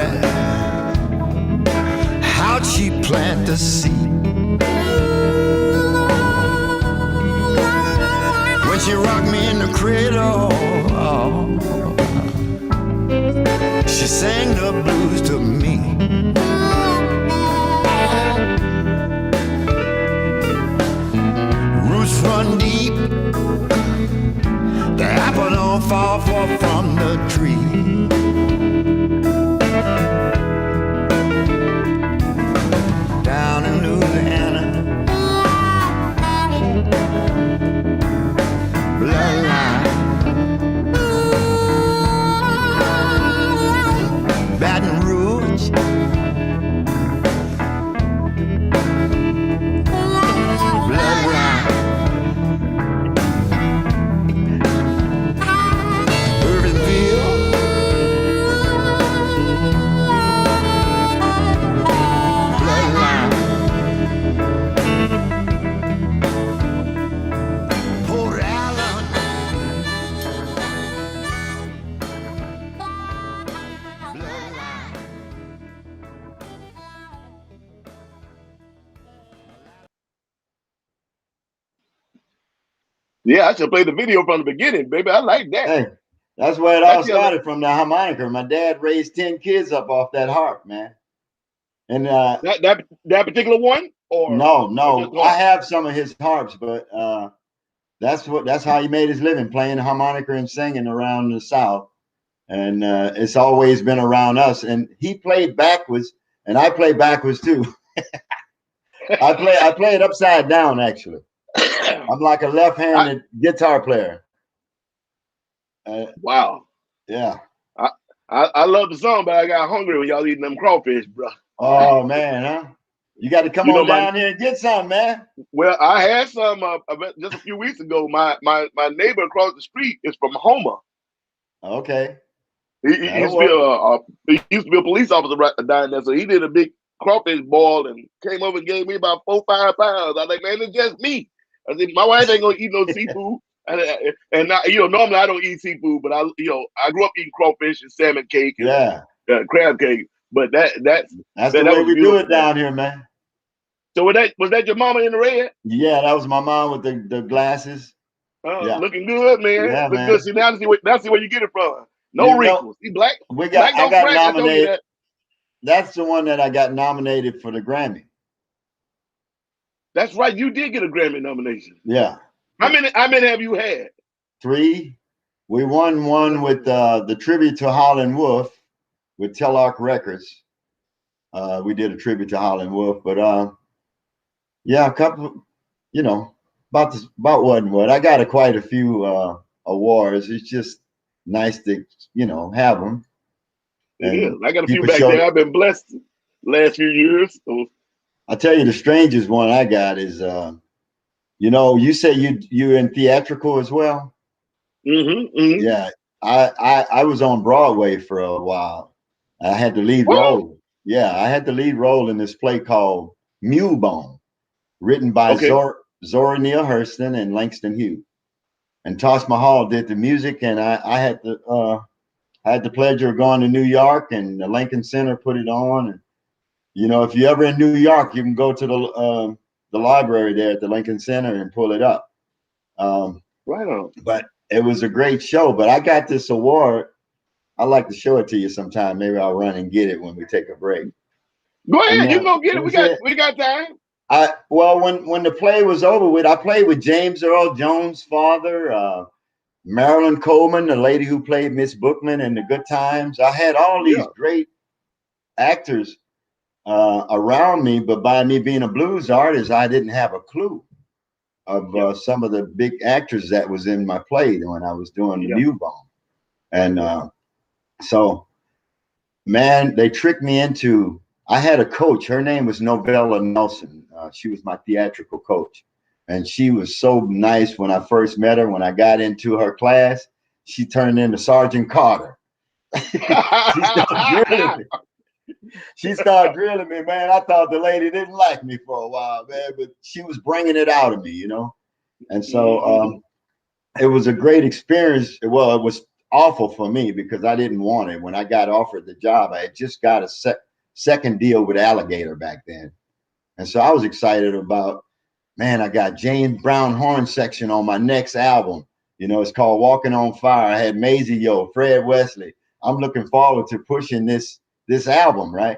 how'd she plant the seed? When she rocked me in the cradle, she sang the blues to me. Roots run deep, fall from the tree. Down in Louisiana, bloodline. Baton Rouge, bloodline. Irvingville, bloodline. Port Allen, bloodline. Yeah, I should play the video from the beginning, baby. I like that. Hey, that's where it all That's your- started, from the harmonica. My dad raised 10 kids up off that harp, man. And that particular one, or no, or just I one? have some of his harps, but that's how he made his living, playing the harmonica and singing around the South. And it's always been around us. And he played backwards, and I play backwards too. I play it upside down, actually. I'm like a left-handed guitar player. Wow. Yeah. I love the song, but I got hungry when y'all eating them crawfish, bro. Oh man, huh? You got to come You know on down here and get some, man. Well, I had some just a few weeks ago. My neighbor across the street is from Homer. Okay. He used to be a police officer down there, so he did a big crawfish boil and came over and gave me about 4-5 pounds. I was like, man, it's just me. I said, my wife ain't gonna eat no seafood, and normally I don't eat seafood, but I grew up eating crawfish and salmon cake and crab cake. But that's the way we do it down here, man. So was that your mama in the red? Yeah, that was my mom with the glasses. Looking good, man. Yeah, Look man. good. See, now see where you get it from. No wrinkles. See, black. I black don't got crack. nominated. I told you that. That's the one that I got nominated for the Grammy. That's right. You did get a Grammy nomination. Yeah. How many have you had? 3. We won one with the tribute to Howlin' Wolf with Tellark Records. We did a tribute to Howlin' Wolf, but a couple, about what I got quite a few awards. It's just nice to have them. It is. I got a few back there. I've been blessed last few years. So. I tell you, the strangest one I got is you say you're in theatrical as well. Mm-hmm. Yeah, I was on Broadway for a while. I had the lead role. Yeah, I had the lead role in this play called Mule Bone, written by Zora Neale Hurston and Langston Hughes. And Taj Mahal did the music, and I had the pleasure of going to New York, and the Lincoln Center put it on. And if you're ever in New York, you can go to the library there at the Lincoln Center and pull it up. Right on. But it was a great show. But I got this award. I'd like to show it to you sometime. Maybe I'll run and get it when we take a break. Go ahead, you can go get it. We got time. When the play was over with, I played with James Earl Jones' father, Marilyn Coleman, the lady who played Miss Bookman in The Good Times. I had all these great actors around me, but by me being a blues artist, I didn't have a clue of some of the big actors that was in my play when I was doing the Mule Bone. And so, man, they tricked me into. I had a coach. Her name was Novella Nelson. She was my theatrical coach. And she was so nice when I first met her. When I got into her class, she turned into Sergeant Carter. She started drilling me, man. I thought the lady didn't like me for a while, man, but she was bringing it out of me, And so it was a great experience. Well, it was awful for me because I didn't want it. When I got offered the job, I had just got a second deal with Alligator back then. And so I was excited about, man, I got James Brown horn section on my next album. It's called Walking on Fire. I had Maisie Yo, Fred Wesley. I'm looking forward to pushing this album, right?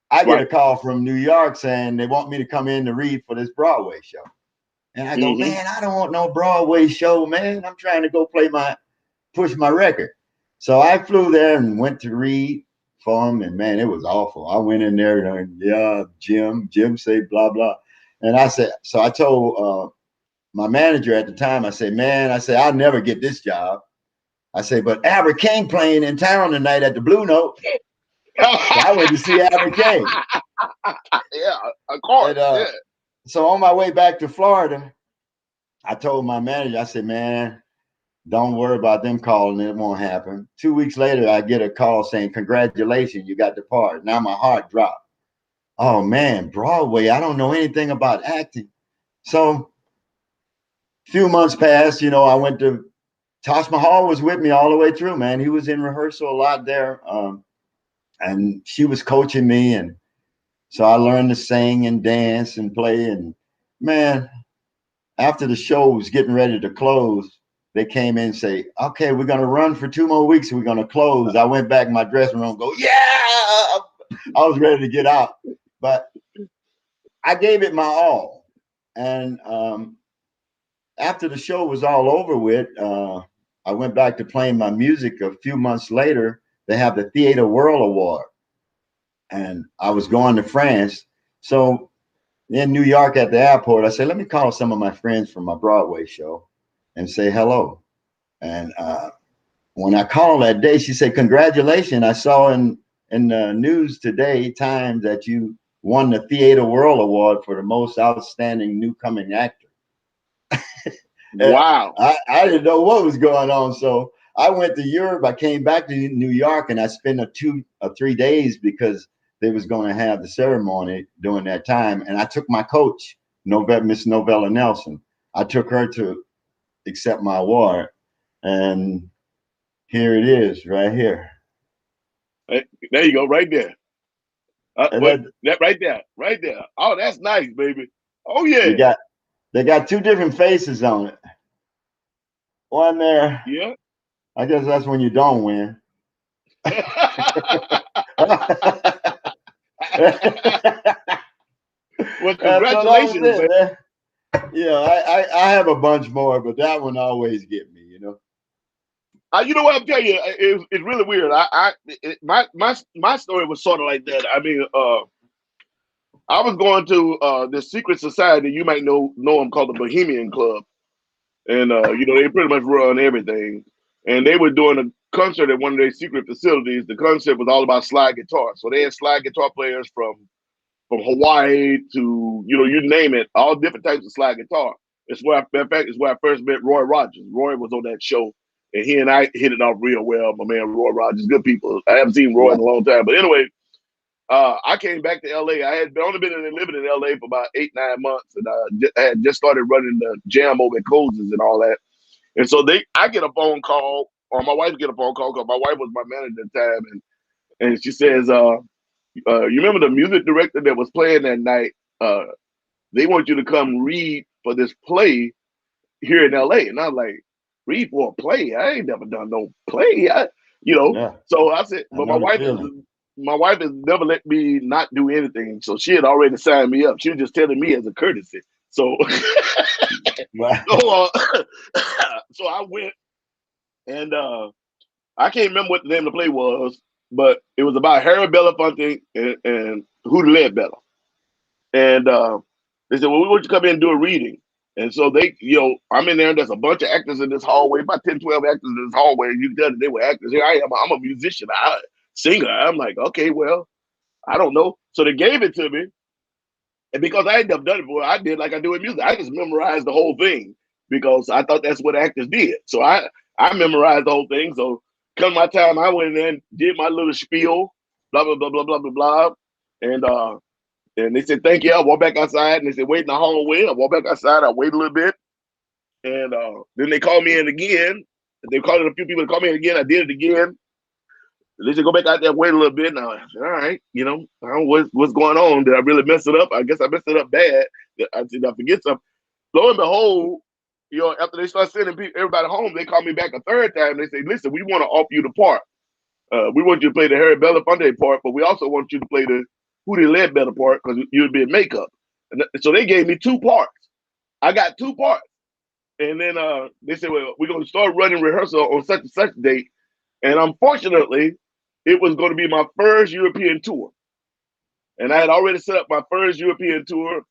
I get a call from New York saying they want me to come in to read for this Broadway show. And I go, man, I don't want no Broadway show, man. I'm trying to go play my push my record. So I flew there and went to read for him, and man, it was awful. I went in there and yeah, Jim said blah blah, and I said, so I told my manager at the time, I said, man, I said I'll never get this job. I said, but Albert King playing in town tonight at the Blue Note. So I went to see Albert King. Yeah, of course. And so on my way back to Florida, I told my manager, I said, man, don't worry about them calling. It won't happen. 2 weeks later, I get a call saying, congratulations, you got the part. Now my heart dropped. Oh, man, Broadway, I don't know anything about acting. So a few months passed, I went to, Taj Mahal was with me all the way through, man. He was in rehearsal a lot there. And she was coaching me. And so I learned to sing and dance and play. And man, after the show was getting ready to close, they came in and say, okay, we're going to run for 2 more weeks. We're going to close. I went back in my dressing room and go, yeah, I was ready to get out. But I gave it my all. And after the show was all over with, I went back to playing my music. A few months later, they have the Theater World Award. And I was going to France. So in New York at the airport, I said, let me call some of my friends from my Broadway show and say hello. And when I called that day, she said, congratulations. I saw in the news today, Times, that you won the Theater World Award for the most outstanding newcoming actor. Wow. I didn't know what was going on. So I went to Europe. I came back to New York and I spent 2 or 3 days because they was going to have the ceremony during that time. And I took my coach, Miss Novella Nelson. I took her to accept my award. And here it is right here. Hey, there you go, right there. That right there. Oh, that's nice, baby. Oh yeah. They got 2 different faces on it. One there. Yeah. I guess that's when you don't win. Well, congratulations, man. Yeah, I have a bunch more, but that one always get me, You know what I'm telling you, it's really weird. My story was sort of like that. I mean, I was going to this secret society. You might know them, called the Bohemian Club, and they pretty much run everything. And they were doing a concert at one of their secret facilities. The concert was all about slide guitar. So they had slide guitar players from Hawaii to you name it, all different types of slide guitar. In fact, it's where I first met Roy Rogers. Roy was on that show, and he and I hit it off real well. My man Roy Rogers, good people. I haven't seen Roy in a long time, but anyway, I came back to LA. I had only been living in LA for about 8-9 months, and I had just started running the jam over at Cozy's and all that. And so I get a phone call, or my wife get a phone call because my wife was my manager at the time, and she says, you remember the music director that was playing that night? They want you to come read for this play here in LA. And I was like, read for a play? I ain't never done no play. Yeah. So I said, but my wife has never let me not do anything. So she had already signed me up. She was just telling me as a courtesy. So, so I went, and I can't remember what the name of the play was, but it was about Harry Belafonte and Who Ledbetter. And they said, well, we want you to come in and do a reading. And so I'm in there, and there's a bunch of actors in this hallway, about 10, 12 actors in this hallway. And you can tell that they were actors. Here I am, I'm a musician, singer. I'm like, okay, well, I don't know. So they gave it to me. And because I had never done it before, I did like I do in music. I just memorized the whole thing because I thought that's what actors did. So I memorized the whole thing. So come my time, I went in there and did my little spiel, blah, blah, blah, blah, blah, blah, blah. And they said, thank you. I walked back outside, and they said, wait in the hallway. I walked back outside. I waited a little bit. And then they called me in again. They called in a few people to call me in again. I did it again. They said, go back out there and wait a little bit. And I said, all right, I don't know what's going on. Did I really mess it up? I guess I messed it up bad. Did I forget something? Lo and behold, after they start sending everybody home, they called me back a third time. They say, listen, we want to offer you the part. We want you to play the Harry Belafonte part, but we also want you to play the Hootie Ledbetter part because you'd be in makeup. And so they gave me 2 parts. I got 2 parts. And then they said, well, we're going to start running rehearsal on such and such date. And unfortunately, it was going to be my first European tour. And I had already set up my first European tour.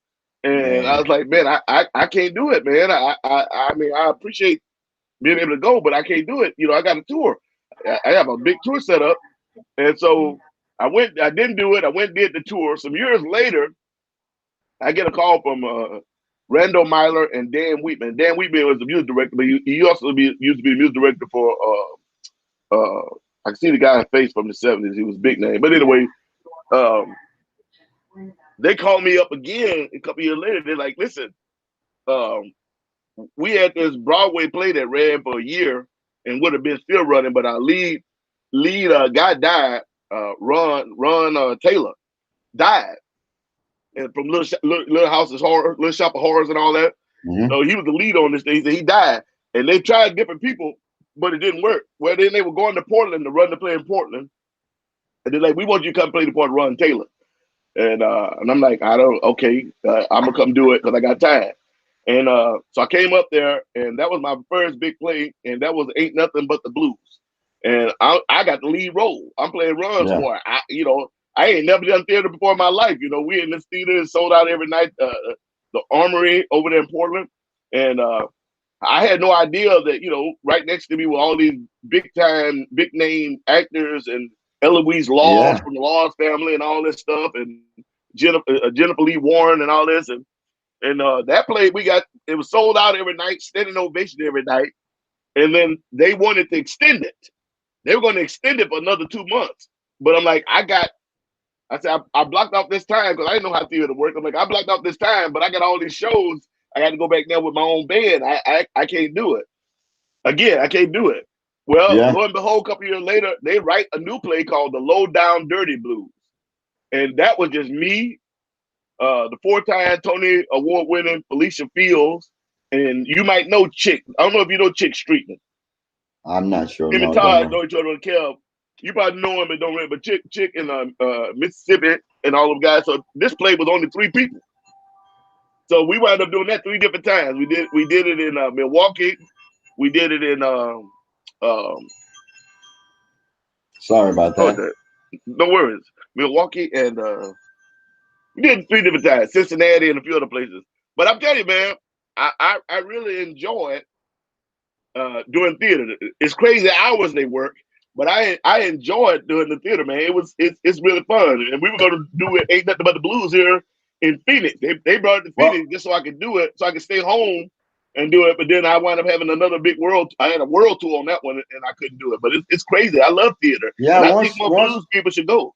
And I was like, man, I can't do it, man. I mean, I appreciate being able to go, but I can't do it. You know, I got a tour. I have a big tour set up. And so I didn't do it. I went and did the tour. Some years later, I get a call from Randall Myler and Dan Wheatman. Dan Wheatman was the music director, but he also used to be the music director for I can see the guy's face from the 70s. He was a big name. But anyway, they called me up again a couple years later. They're like, listen, we had this Broadway play that ran for a year and would have been still running, but our lead guy died. Ron Taylor died, and from Little House of Horror, Little Shop of Horrors, and all that. Mhm. So he was the lead on this thing. He died, and they tried different people, but it didn't work. Well, then they were going to Portland to run the play in Portland, and they're like, "We want you to come play the part of Ron Taylor." And I'm like, okay, I'm gonna come do it because I got time. And so I came up there, and that was my first big play, and that was Ain't Nothing But the Blues. And I got the lead role. I'm playing Ron's part. I ain't never done theater before in my life. You know, we in this theater, sold out every night, the Armory over there in Portland. And I had no idea that, you know, right next to me were all these big name actors and Eloise Laws from the Laws family and all this stuff, and Jennifer Lee Warren and all this. And that play, it was sold out every night, standing ovation every night. And then they wanted to extend it. They were going to extend it for another 2 months. But I'm like, I said, I blocked off this time because I didn't know how theater worked. I'm like, I blocked off this time, but I got all these shows. I got to go back there with my own band. I can't do it. Again, I can't do it. Well, lo and behold, a couple years later, they write a new play called The Low Down Dirty Blues. And that was just me, the 4-time Tony Award winning Felicia Fields, and you might know Chick. I don't know if you know Chick Streetman. I'm not sure. Him and Todd know each other on Kev. You probably know him, but don't remember. Chick in Mississippi and all them guys. So this play was only 3 people. So we wound up doing that 3 different times. We did it in Milwaukee. We did it in sorry about that. No worries. Milwaukee, and we did it 3 different times. Cincinnati and a few other places. But I'm telling you, man, I really enjoy doing theater. It's crazy hours they work, but I enjoyed doing the theater, man. It's really fun. And we were going to do it, Ain't Nothing But the Blues here in Phoenix. They brought it to Phoenix just so I could do it, so I could stay home and do it. But then I wound up having another big I had a world tour on that one, and I couldn't do it. But it's crazy. I love theater. Yeah, and I think more blues people should go.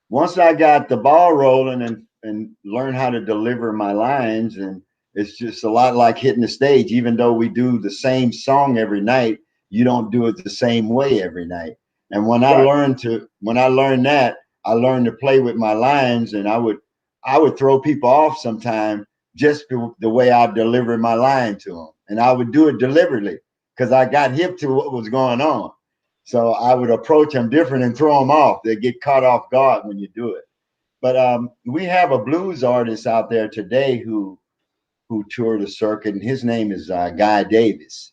Once I got the ball rolling and learned how to deliver my lines, and it's just a lot like hitting the stage. Even though we do the same song every night, you don't do it the same way every night. And when I learned that, I learned to play with my lines, and I would throw people off sometime just the way I delivered my line to them. And I would do it deliberately because I got hip to what was going on. So I would approach them different and throw them off. They get caught off guard when you do it. But we have a blues artist out there today who toured the circuit, and his name is Guy Davis.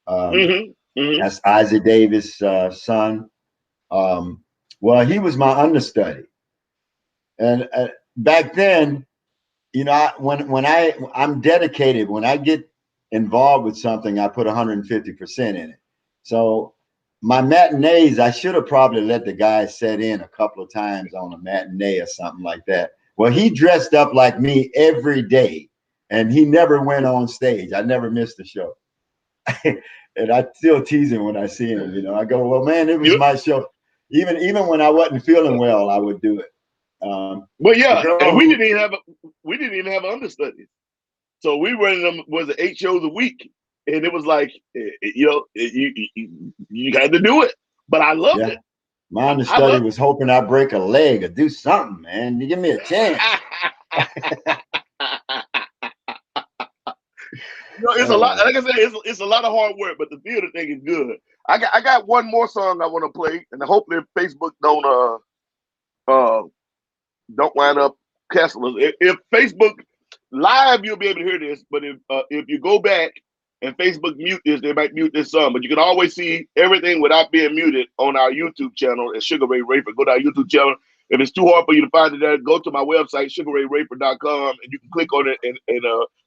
That's Isaac Davis' son. Well, he was my understudy. And back then, you know, I'm dedicated. When I get involved with something, I put 150% in it. So my matinees, I should have probably let the guy set in a couple of times on a matinee or something like that. Well, he dressed up like me every day, and he never went on stage. I never missed a show. And I still tease him when I see him. You know, I go, well, man, it was my show. Even when I wasn't feeling well, I would do it. Well, yeah, and we didn't even have understudies. So we running them was 8 shows a week, and it was like, you know, you had to do it. But I loved it. My understudy was hoping I'd break a leg or do something, man. You give me a chance. You know, it's a lot. Like I said, it's a lot of hard work, but the theater thing is good. I got one more song I want to play, and hopefully Facebook don't wind up canceling us. If Facebook Live, you'll be able to hear this, but if you go back and Facebook mute this, they might mute this song. But you can always see everything without being muted on our YouTube channel at Sugar Ray Raper. Go to our YouTube channel. If it's too hard for you to find it there, go to my website, sugarrayraper.com, and you can click on it in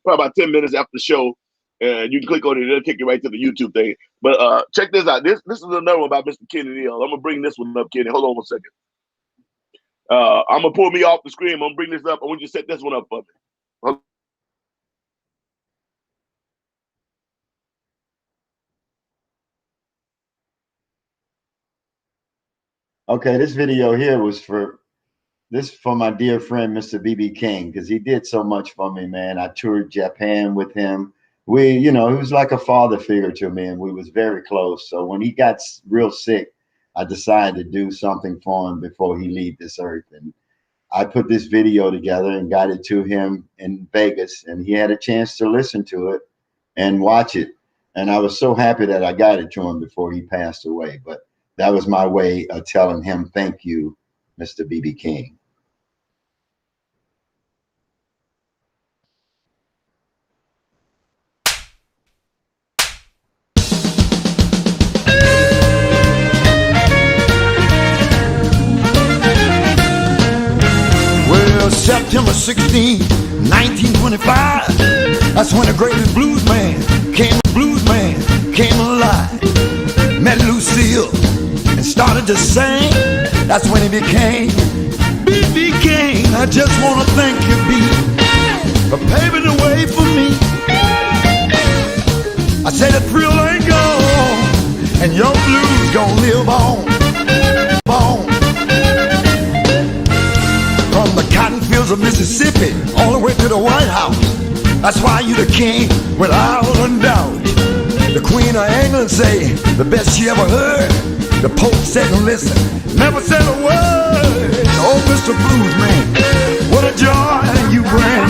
probably about 10 minutes after the show. And you can click on it, it'll take you right to the YouTube thing. But check this out. This is another one about Mr. Kenny Neal. I'm gonna bring this one up, Kenny. Hold on 1 second. I'm gonna pull me off the screen. I'm gonna bring this up. I want you to set this one up for me. Okay, this video here was for my dear friend Mr. BB King, because he did so much for me, man. I toured Japan with him. He was like a father figure to me, and we was very close. So when he got real sick, I decided to do something for him before he leave this earth. And I put this video together and got it to him in Vegas, and he had a chance to listen to it and watch it. And I was so happy that I got it to him before he passed away. But that was my way of telling him, thank you, Mr. BB King. Well, September 16, 1925, that's when the greatest blues man came alive. Met Lucille and started to sing. That's when he became B.B. King. I just want to thank you, B, for paving the way for me. I said the thrill ain't gone, and your blues gonna live on. From the cotton fields of Mississippi all the way to the White House, that's why you the king without a doubt. The Queen of England say the best she ever heard. The Pope said, listen, never said a word. Oh, Mr. Bluesman, what a joy you bring.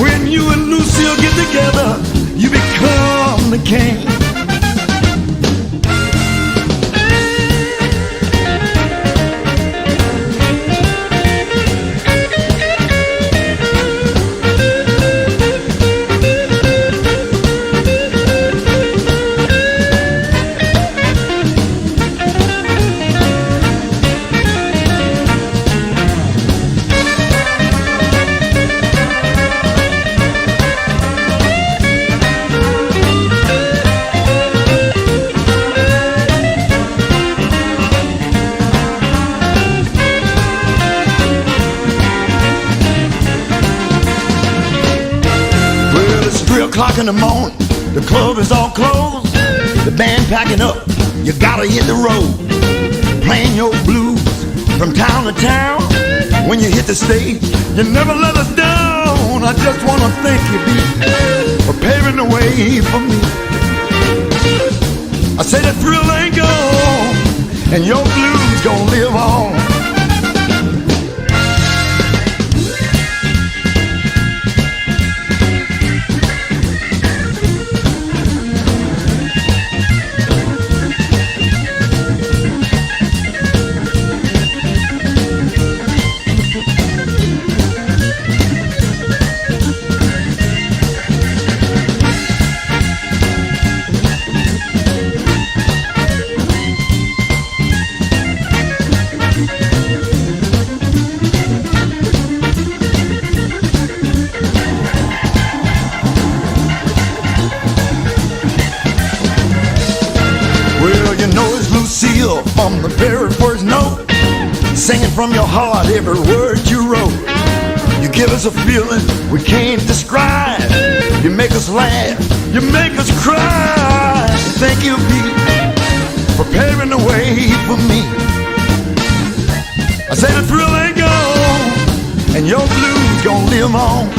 When you and Lucille get together, you become the king. O'clock in the morning, the club is all closed, the band packing up, you gotta hit the road, playing your blues from town to town. When you hit the stage, you never let us down. I just wanna thank you, B, for paving the way for me. I say the thrill ain't gone, and your blues gonna live on. From the very first note, singing from your heart every word you wrote. You give us a feeling we can't describe. You make us laugh, you make us cry. Thank you, Pete, for paving the way for me. I say the thrill ain't gone, and your blues gonna live on.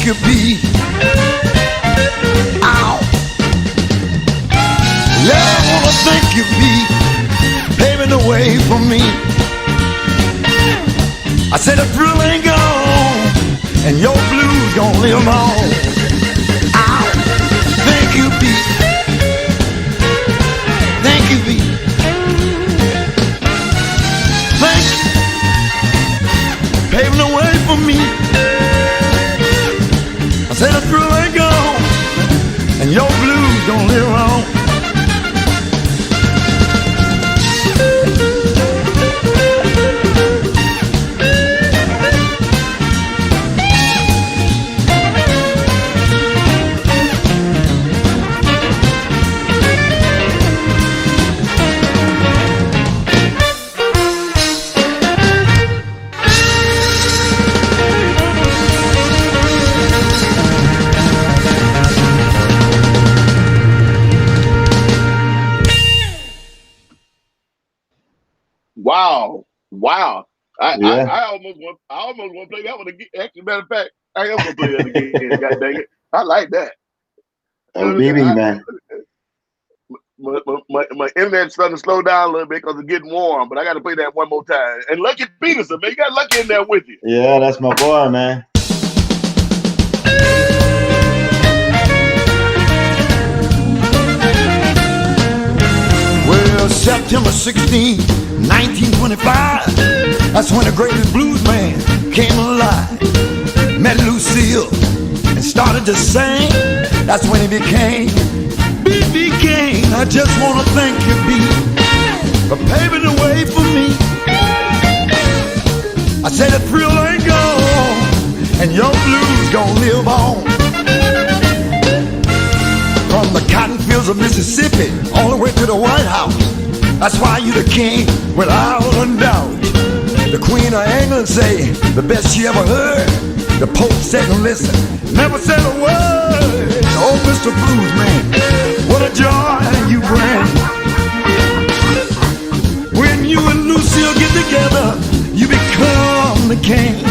You be ow. Yeah, I wanna thank you, B, paving the way for me. I said the thrill ain't gone, and your blues gonna live on. Ow. Thank you, Pete. Thank you, Pete. Thank you. Paving the way for me. I said the thrill ain't gone, and your blues gonna live on. Wow. Wow. Yeah. I almost want to play that one again. Actually, matter of fact, I am gonna play that again. God dang it. I like that. Oh, BB, man. My internet's starting to slow down a little bit because it's getting warm, but I got to play that one more time. And Lucky Peterson, man, you got Lucky in there with you. Yeah, that's my boy, man. Well, September 16, 1925, that's when the greatest blues man came alive. Met Lucille and started to sing. That's when he became B.B. King. I just want to thank you, B, for paving the way for me. I said the thrill ain't gone, and your blues gonna live on. From the cotton fields of Mississippi all the way to the White House, that's why you the king without a doubt. The Queen of England say the best she ever heard. The Pope said and listen, never said a word. Oh, Mr. Blues Man, what a joy you bring. When you and Lucille get together, you become the king.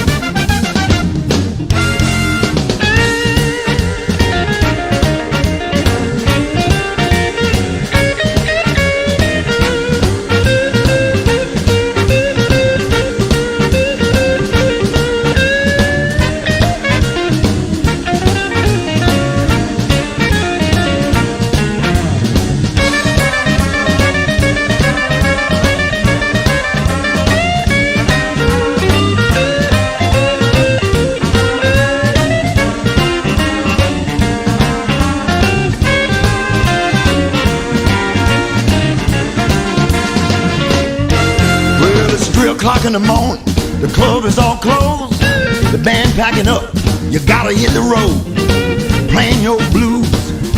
O'clock in the morning, the club is all closed. The band packing up, you gotta hit the road. Playing your blues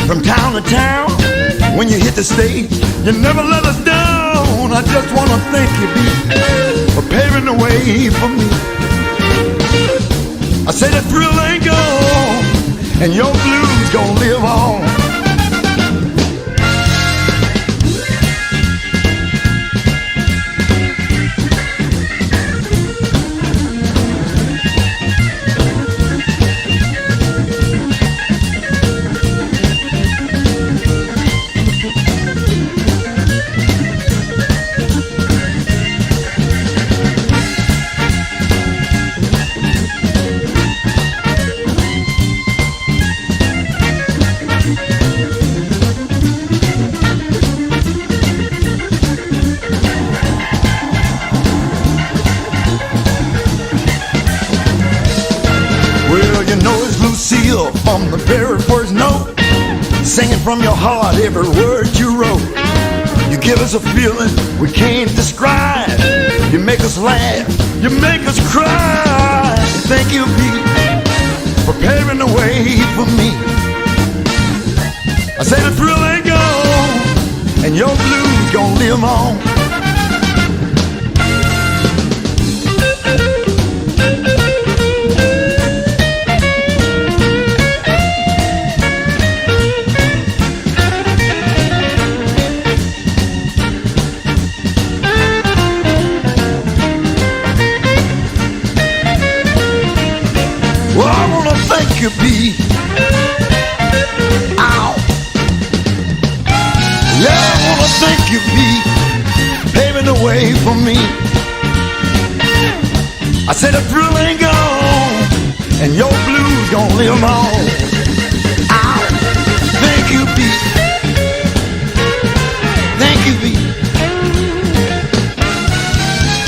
from town to town. When you hit the stage, you never let us down. I just wanna thank you, B, for paving the way for me. I say the thrill ain't gone, and your blues gonna live on. From the very first note, singing from your heart every word you wrote. You give us a feeling we can't describe. You make us laugh, you make us cry. Thank you, Pete, for paving the way for me. I say the thrill ain't gone, and your blues gonna live on. You be. Ow. Yeah, I wanna thank you, B, paving the way for me. I I said the thrill ain't gone, and your blues gonna live on. Ow, thank you, Pete. Thank you, Pete.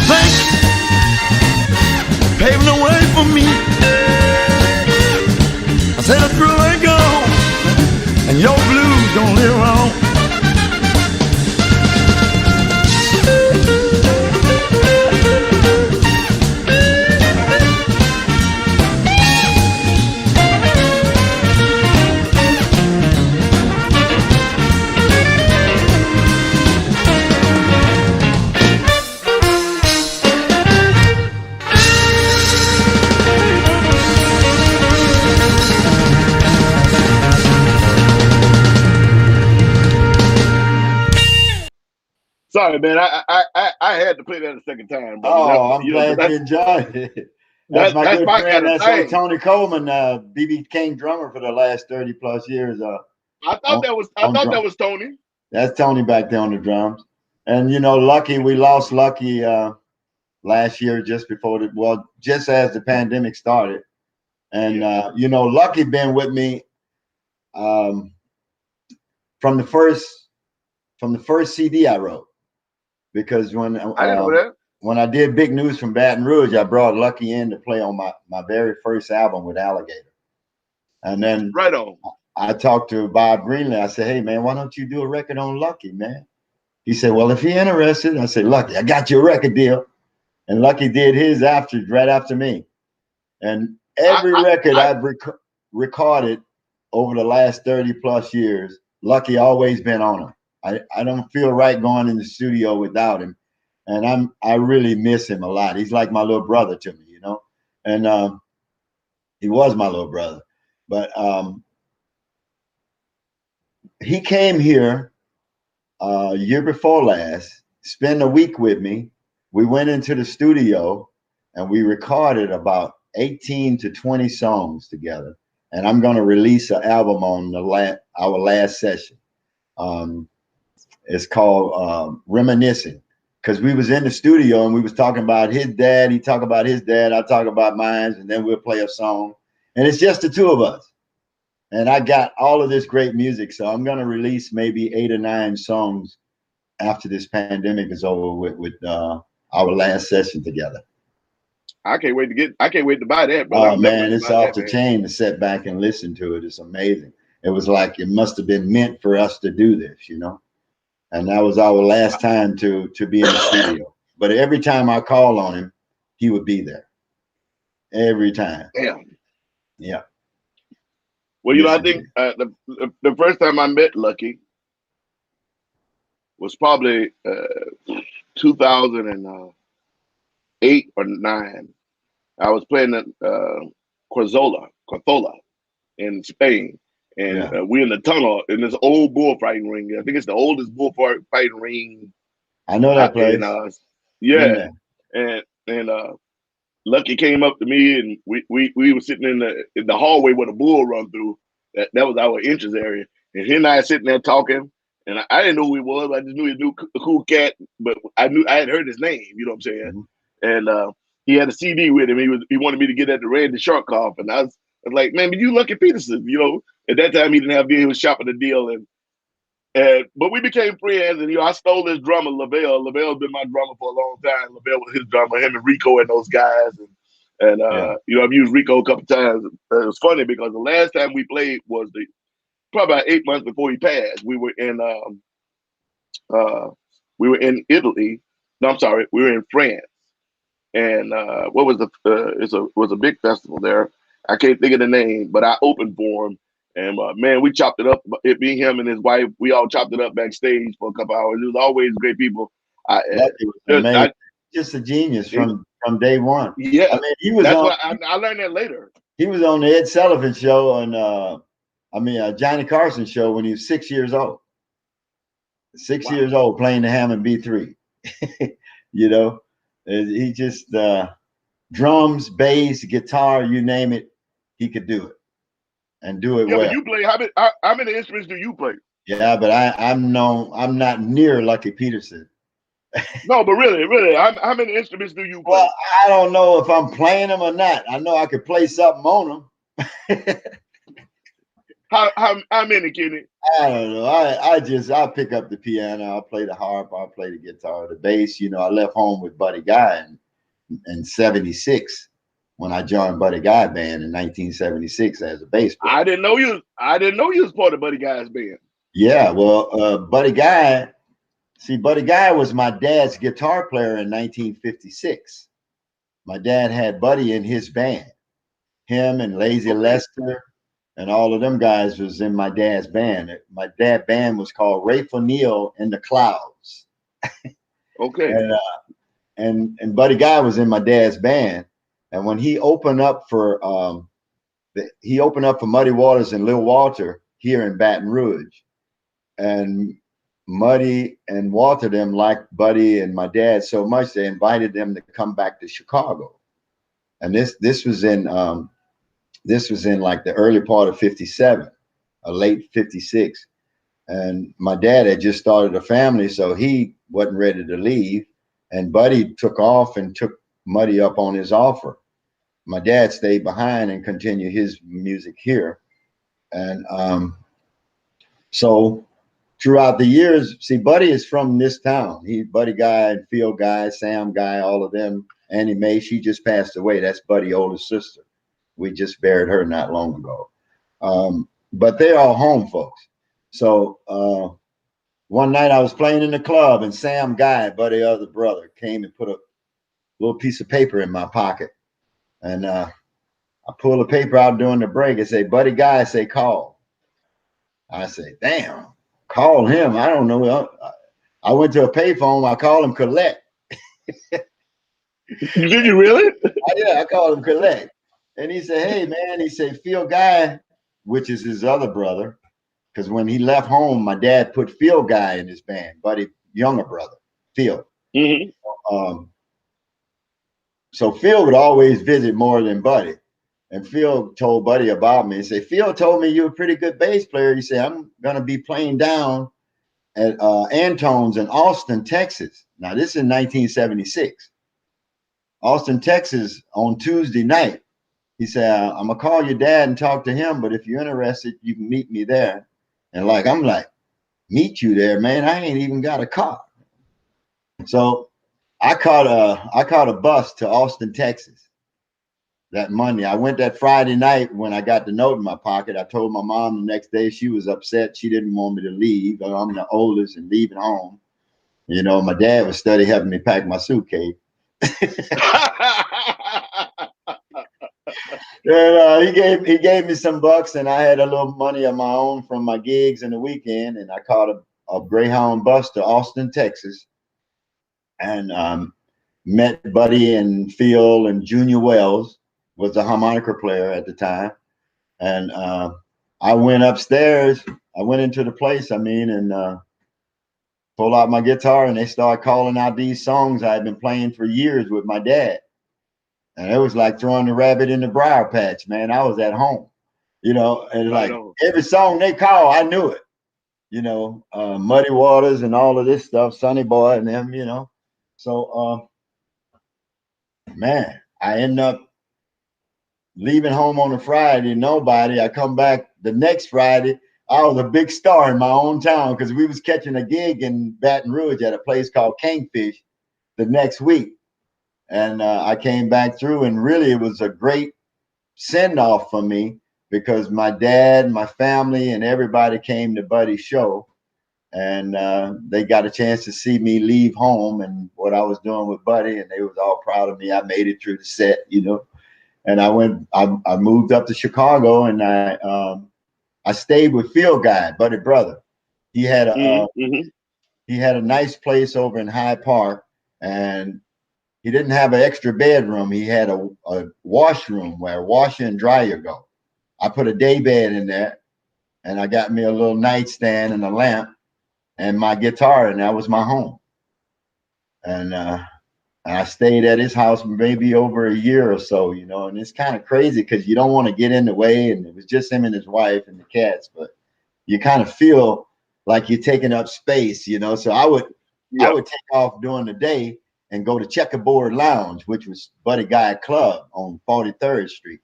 Thank you, paving the way for me. I said the thrill ain't gone, and your blues gonna live on. Sorry, man. I had to play that a second time, brother. Oh, I'm You know, glad you enjoyed it. That's my that's good my friend. kind of That's thing. Tony Coleman, BB King drummer for the last 30 plus years. I thought that was Tony. That's Tony back there on the drums. And you know, Lucky, we lost Lucky last year just as the pandemic started. And you know, Lucky been with me from the first CD I wrote. Because when I didn't know that. when I did Big News from Baton Rouge, I brought Lucky in to play on my very first album with Alligator. And then Right on. I talked to Bob Greenlee. I said, hey, man, why don't you do a record on Lucky, man? He said, well, if you're interested, I said, Lucky, I got you a record deal. And Lucky did his right after me. And every record I've recorded over the last 30 plus years, Lucky always been on them. I don't feel right going in the studio without him. And I really miss him a lot. He's like my little brother to me, you know. And he was my little brother. But he came here year before last, spent a week with me. We went into the studio and we recorded about 18 to 20 songs together. And I'm going to release an album on our last session. It's called Reminiscing, because we was in the studio and we was talking about his dad. He talked about his dad. I talk about mine, and then we'll play a song. And it's just the two of us. And I got all of this great music. So I'm going to release maybe 8 or 9 songs after this pandemic is over with our last session together. I can't wait to buy that, bro. Oh man, it's off the chain to sit back and listen to it. It's amazing. It was like it must have been meant for us to do this, you know. And that was our last time to be in the studio. But every time I call on him, he would be there. Every time. Damn. Yeah. Well, you know, I think the first time I met Lucky was probably 2008 or 9. I was playing at Corzola in Spain. And we in the tunnel in this old bullfighting ring. I think it's the oldest bullfighting ring. I know that place. Yeah. And Lucky came up to me, and we were sitting in the hallway where the bull run through. That was our entrance area. And he and I sitting there talking. And I didn't know who he was. I just knew he knew a cool cat, but I had heard his name. You know what I'm saying? Mm-hmm. And he had a CD with him. He wanted me to get at the Randy Sharkoff, and I was like, man, but you Lucky Peterson, you know. At that time, he didn't have deal. He was shopping a deal, but we became friends. And you know, I stole his drummer, Lavelle. Lavelle's been my drummer for a long time. Lavelle was his drummer. Him and Rico and those guys. And you know, I've used Rico a couple times. It was funny because the last time we played was probably about 8 months before he passed. We were in Italy. No, I'm sorry, we were in France. And what was it was a big festival there. I can't think of the name, but I opened for him. And man, we chopped it up. It being him and his wife, we all chopped it up backstage for a couple hours. It was always great people. Just a genius from day one. Yeah, I mean, he was. I learned that later. He was on the Ed Sullivan show on, Johnny Carson show when he was 6 years old. 6 years old playing the Hammond B3. You know, he just drums, bass, guitar, you name it, he could do it. And do it well. But you play how many instruments do you play? Yeah, but I'm not near Lucky Peterson. No, but really, how many instruments do you Well, play? I don't know if I'm playing them or not. I know I could play something on them. How many, Kenny? I don't know. I pick up the piano. I'll play the harp. I'll play the guitar, the bass. You know, I left home with Buddy Guy in '76 when I joined Buddy Guy band in 1976 as a bass player. I didn't know you. I didn't know you was part of Buddy Guy's band. Yeah, well, Buddy Guy. See, Buddy Guy was my dad's guitar player in 1956. My dad had Buddy in his band. Him and Lazy Okay. Lester and all of them guys was in my dad's band. My dad's band was called Neal and the Clouds. Okay. And and Buddy Guy was in my dad's band. And when he opened up for Muddy Waters and Lil Walter here in Baton Rouge, and Muddy and Walter them liked Buddy and my dad so much they invited them to come back to Chicago. And this was in like the early part of '57, late '56. And my dad had just started a family, so he wasn't ready to leave. And Buddy took off and took Muddy up on his offer. My dad stayed behind and continued his music here. And so throughout the years, see, Buddy is from this town. Buddy Guy and Phil Guy, Sam Guy, all of them. Annie Mae, she just passed away. That's Buddy's oldest sister. We just buried her not long ago. But they're all home folks. So one night I was playing in the club and Sam Guy, Buddy's other brother, came and put a little piece of paper in my pocket. And I pulled the paper out during the break and say, Buddy Guy, say call. I say, damn, call him. I don't know. I went to a payphone. I called him Collect. Did you really? Yeah, I called him Collect. And he said, hey, man, he said, Phil Guy, which is his other brother, because when he left home, my dad put Phil Guy in his band, Buddy's younger brother, Phil. Mm-hmm. So Phil would always visit more than Buddy. And Phil told Buddy about me. He said, Phil told me you're a pretty good bass player. He said, I'm going to be playing down at Antone's in Austin, Texas. Now, this is in 1976. Austin, Texas on Tuesday night. He said, I'm going to call your dad and talk to him, but if you're interested, you can meet me there. And I'm like, meet you there, man. I ain't even got a car. So I caught a bus to Austin, Texas that Monday. I went that Friday night when I got the note in my pocket. I told my mom the next day. She was upset. She didn't want me to leave. I'm the oldest and leaving home. You know, my dad was steady helping me pack my suitcase. And he gave me some bucks, and I had a little money of my own from my gigs in the weekend, and I caught a Greyhound bus to Austin, Texas, and met Buddy and Phil and Junior Wells was the harmonica player at the time, and I went upstairs. I went into the place, and pulled out my guitar, and they started calling out these songs I had been playing for years with my dad. And it was like throwing the rabbit in the briar patch, man. I was at home, you know, and like every song they call, I knew it, you know, Muddy Waters and all of this stuff, Sonny Boy and them, you know. So, man, I end up leaving home on a Friday, nobody. I come back the next Friday. I was a big star in my own town because we was catching a gig in Baton Rouge at a place called Kingfish the next week. And I came back through, and really it was a great send off for me because my dad, my family, and everybody came to Buddy's show, and they got a chance to see me leave home and what I was doing with Buddy, and they was all proud of me. I made it through the set, you know. And I moved up to Chicago, and I stayed with Phil Guy, Buddy brother. He had a nice place over in Hyde Park, and he didn't have an extra bedroom. He had a washroom where washer and dryer go. I put a day bed in there, and I got me a little nightstand and a lamp and my guitar, and that was my home. And I stayed at his house maybe over a year or so, you know, and it's kind of crazy because you don't want to get in the way, and it was just him and his wife and the cats, but you kind of feel like you're taking up space, you know. So I would I Yeah. would take off during the day and go to Checkerboard Lounge, which was Buddy Guy Club on 43rd Street.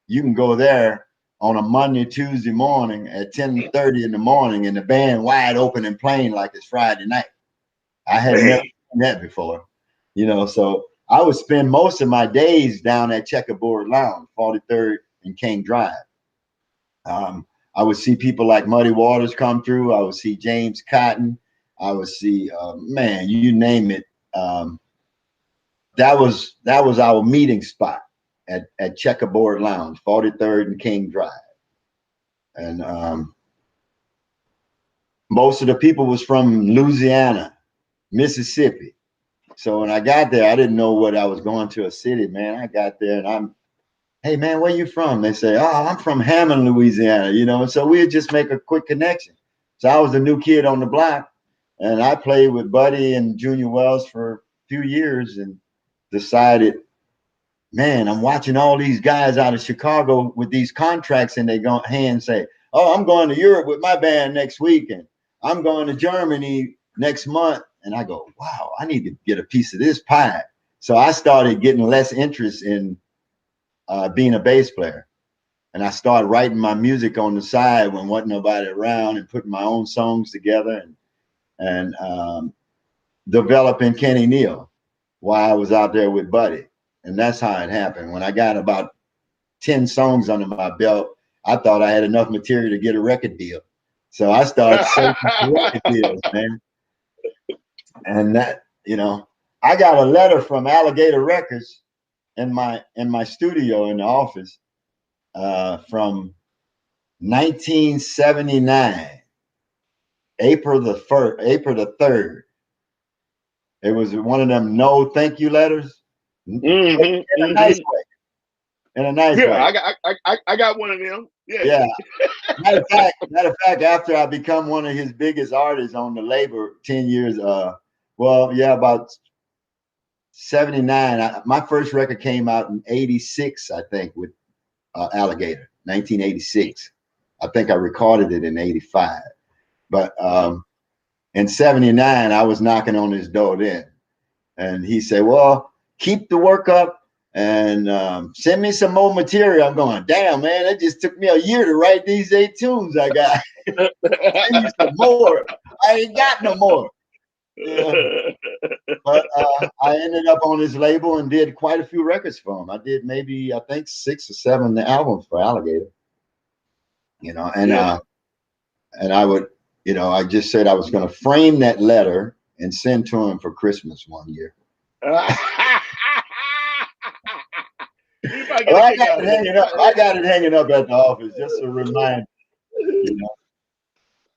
You can go there on a Monday, Tuesday morning at 10:30 in the morning, and the band wide open and playing like it's Friday night. I had never Hey. seen that before, so I would spend most of my days down at Checkerboard Lounge, 43rd and King Drive. I would see people like Muddy Waters come through. I would see James Cotton. I would see, man, you name it. That was our meeting spot at Checkerboard Lounge, 43rd and King Drive. And most of the people was from Louisiana, Mississippi. So when I got there, I didn't know what I was going to a city, man. I got there and hey man, where you from? They say, oh, I'm from Hammond, Louisiana, and so we'd just make a quick connection. So I was the new kid on the block, and I played with Buddy and Junior Wells for a few years and decided, man, I'm watching all these guys out of Chicago with these contracts and they go hand say, oh, I'm going to Europe with my band next week, and I'm going to Germany next month. And I go, wow, I need to get a piece of this pie. So I started getting less interest in being a bass player. And I started writing my music on the side when wasn't nobody around and putting my own songs together and developing Kenny Neal while I was out there with Buddy. And that's how it happened. When I got about 10 songs under my belt, I thought I had enough material to get a record deal. So I started searching for record deals, man. And that, I got a letter from Alligator Records in my studio in the office from 1979, April the 3rd. It was one of them no thank you letters. In a nice way. In a nice Yeah, way. I got one of them. Yeah. Yeah. Matter of fact, after I become one of his biggest artists on the label, 10 years, about 79. My first record came out in 86, I think, with Alligator, 1986. I think I recorded it in 85. But in 79, I was knocking on his door then. And he said, well, keep the work up and send me some more material. I'm going, damn, man, it just took me a year to write these 8 tunes I got. Send me some more. I ain't got no more. Yeah. But I ended up on his label and did quite a few records for him. I did maybe, I think, 6 or 7 albums for Alligator. And and I would, I just said I was going to frame that letter and send to him for Christmas one year. I got it hanging up at the office, just a reminder.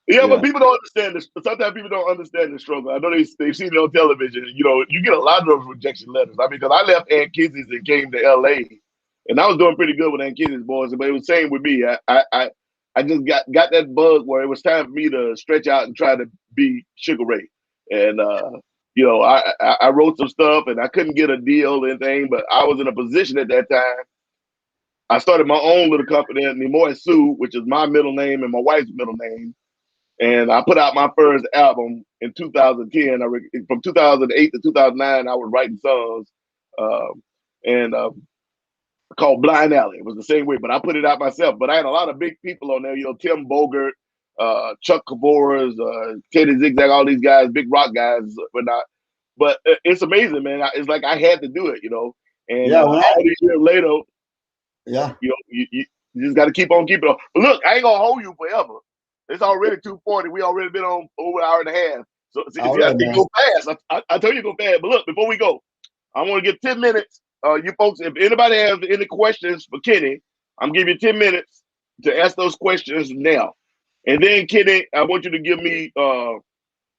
Yeah, but people don't understand this. Sometimes people don't understand the struggle. I know they've seen it on television. You get a lot of those rejection letters. I mean, because I left Aunt Kizzy's and came to LA, and I was doing pretty good with Aunt Kizzy's boys. But it was the same with me. I just got that bug where it was time for me to stretch out and try to be Sugar Ray. And I wrote some stuff and I couldn't get a deal or anything, but I was in a position at that time. I started my own little company, Nemoy Sue, which is my middle name and my wife's middle name. And I put out my first album in 2010. From 2008 to 2009, I was writing songs, and called Blind Alley. It was the same way, but I put it out myself. But I had a lot of big people on there. Tim Bogert, Chuck Cavoras, Teddy Zigzag, all these guys, big rock guys, whatnot. But it's amazing, man. It's like I had to do it, And all these years later, you just got to keep on keeping on. But look, I ain't gonna hold you forever. It's already 2:40. We already been on over an hour and a half. So see, I think go fast. I told you to go fast. But look, before we go, I want to give 10 minutes. You folks, if anybody has any questions for Kenny, I'm giving you 10 minutes to ask those questions now. And then, Kenny, I want you to give me your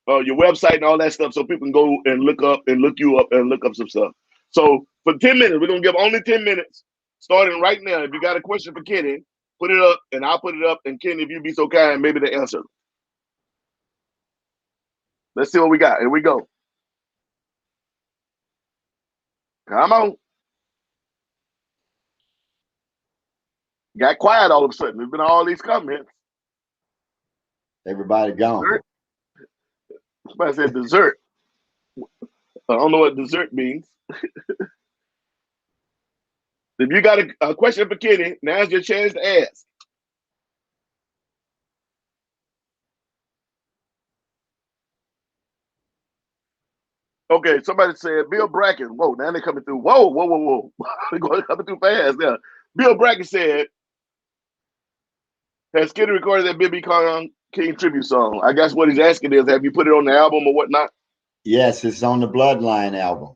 website and all that stuff so people can go and look you up and look up some stuff. So for 10 minutes, we're going to give only 10 minutes, starting right now. If you got a question for Kenny, put it up, and I'll put it up. And Kenny, if you be so kind, maybe the answer. Let's see what we got. Here we go. Come on. Got quiet all of a sudden. There's been all these comments. Everybody gone. Dessert. Somebody said dessert. I don't know what dessert means. If you got a question for Kenny, now's your chance to ask. Okay, somebody said Bill Bracken. Whoa, now they're coming through. Whoa, whoa, whoa, whoa. They're going coming through fast. Yeah. Bill Bracken said, has Kenny recorded that B.B. King tribute song? I guess what he's asking is, have you put it on the album or whatnot? Yes, it's on the Bloodline album,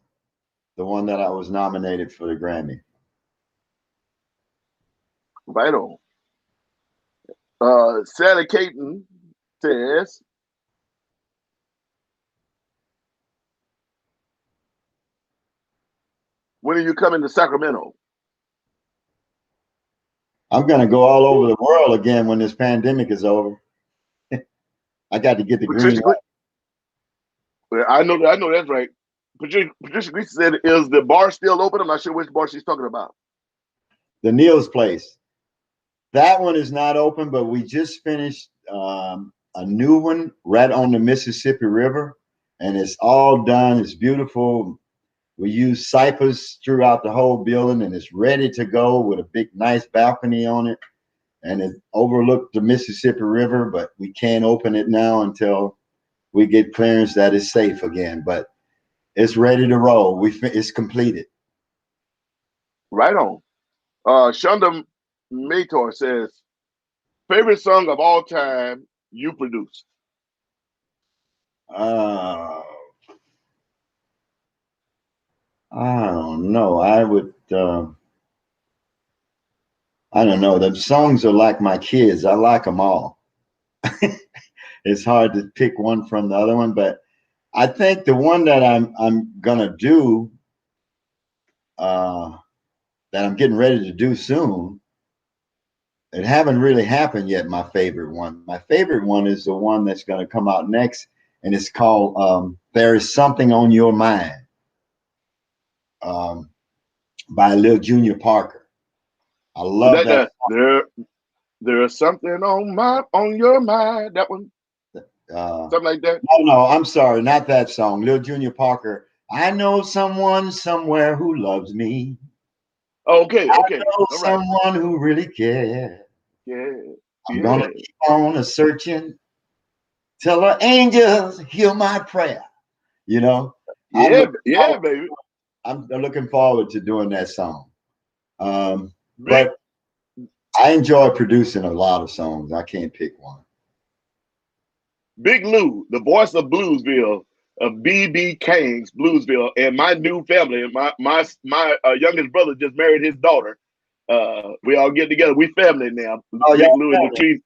the one that I was nominated for the Grammy. Right on. Sally Caton says, when are you coming to Sacramento? I'm going to go all over the world again when this pandemic is over. I got to get the green light. Well, I know that's right. Patricia Greasy said, is the bar still open? I'm not sure which bar she's talking about. The Neal's place. That one is not open, but we just finished a new one right on the Mississippi River, and it's all done. It's beautiful. We use cypress throughout the whole building, and it's ready to go with a big, nice balcony on it, and it overlooked the Mississippi River, but we can't open it now until we get clearance that it's safe again. But it's ready to roll. It's completed. Right on. Shonda Mator says, favorite song of all time you produced? I don't know. I don't know. The songs are like my kids. I like them all. It's hard to pick one from the other one, but I think the one that I'm gonna do, that I'm getting ready to do soon, it haven't really happened yet. My favorite one. My favorite one is the one that's gonna come out next, and it's called "There Is Something on Your Mind," by Lil Junior Parker. I love that. There is something on your mind. That one, something like that. No, I'm sorry, not that song. Lil Junior Parker. I know someone somewhere who loves me. Okay. I know someone who really cares. Yeah. I'm gonna keep on searching till the angels hear my prayer. You know. Baby. I'm looking forward to doing that song. But I enjoy producing a lot of songs. I can't pick one. Big Lou, the voice of Bluesville, of B.B. King's Bluesville, and my new family. My youngest brother just married his daughter. We all get together. We family now. Oh, Big Lou and the trees.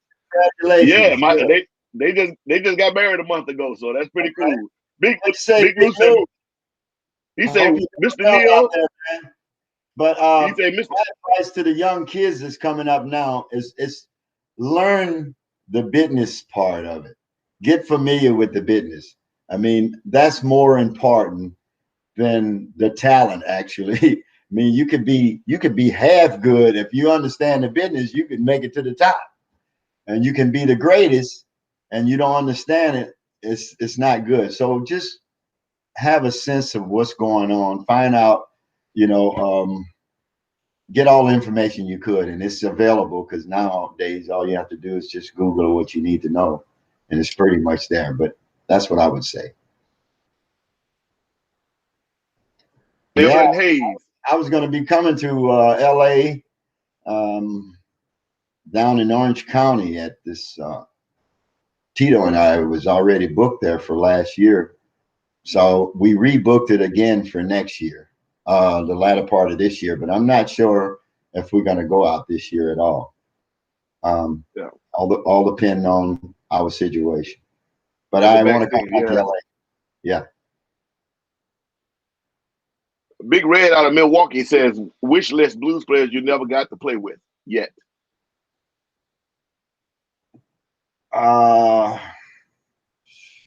Congratulations. Yeah, they just got married a month ago, so that's pretty cool. Big Lou said, he said, Mr. Neal. But he said, Mr. my advice to the young kids that's coming up now is learn the business part of it. Get familiar with the business. I mean, that's more important than the talent, actually. I mean, you could be half good. If you understand the business, you can make it to the top. And you can be the greatest, and you don't understand it, it's not good. So just have a sense of what's going on. Find out, get all the information you could, and it's available because nowadays all you have to do is just Google what you need to know, and it's pretty much there. But that's what I would say. Evelyn Hayes. I was going to be coming to LA, down in Orange County at this. Tito and I was already booked there for last year, so we rebooked it again for next year, the latter part of this year. But I'm not sure if we're going to go out this year at all. All depending on our situation. But I want to come back to LA. Yeah. Big Red out of Milwaukee says, wish list blues players you never got to play with yet.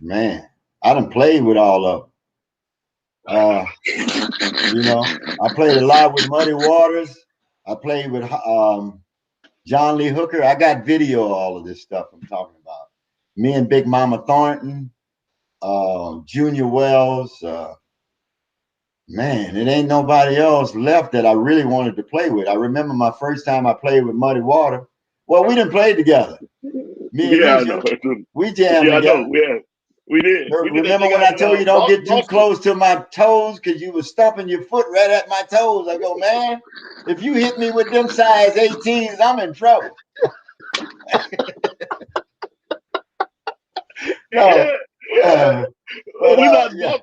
Man, I done played with all of them. I played a lot with Muddy Waters. I played with John Lee Hooker. I got video of all of this stuff I'm talking about. Me and Big Mama Thornton, Junior Wells, Man, it ain't nobody else left that I really wanted to play with. I remember my first time I played with Muddy Water. Well, we didn't play together. Me and Yeah, you, I know. we jammed Yeah, I together. know. Yeah, we did. We did that Remember thing when out I in told you don't get too Boston. close to my toes because you were stumping your foot right at my toes? I go, man, if you hit me with them size 18s, I'm in trouble. No, Yeah, yeah. but We not yeah.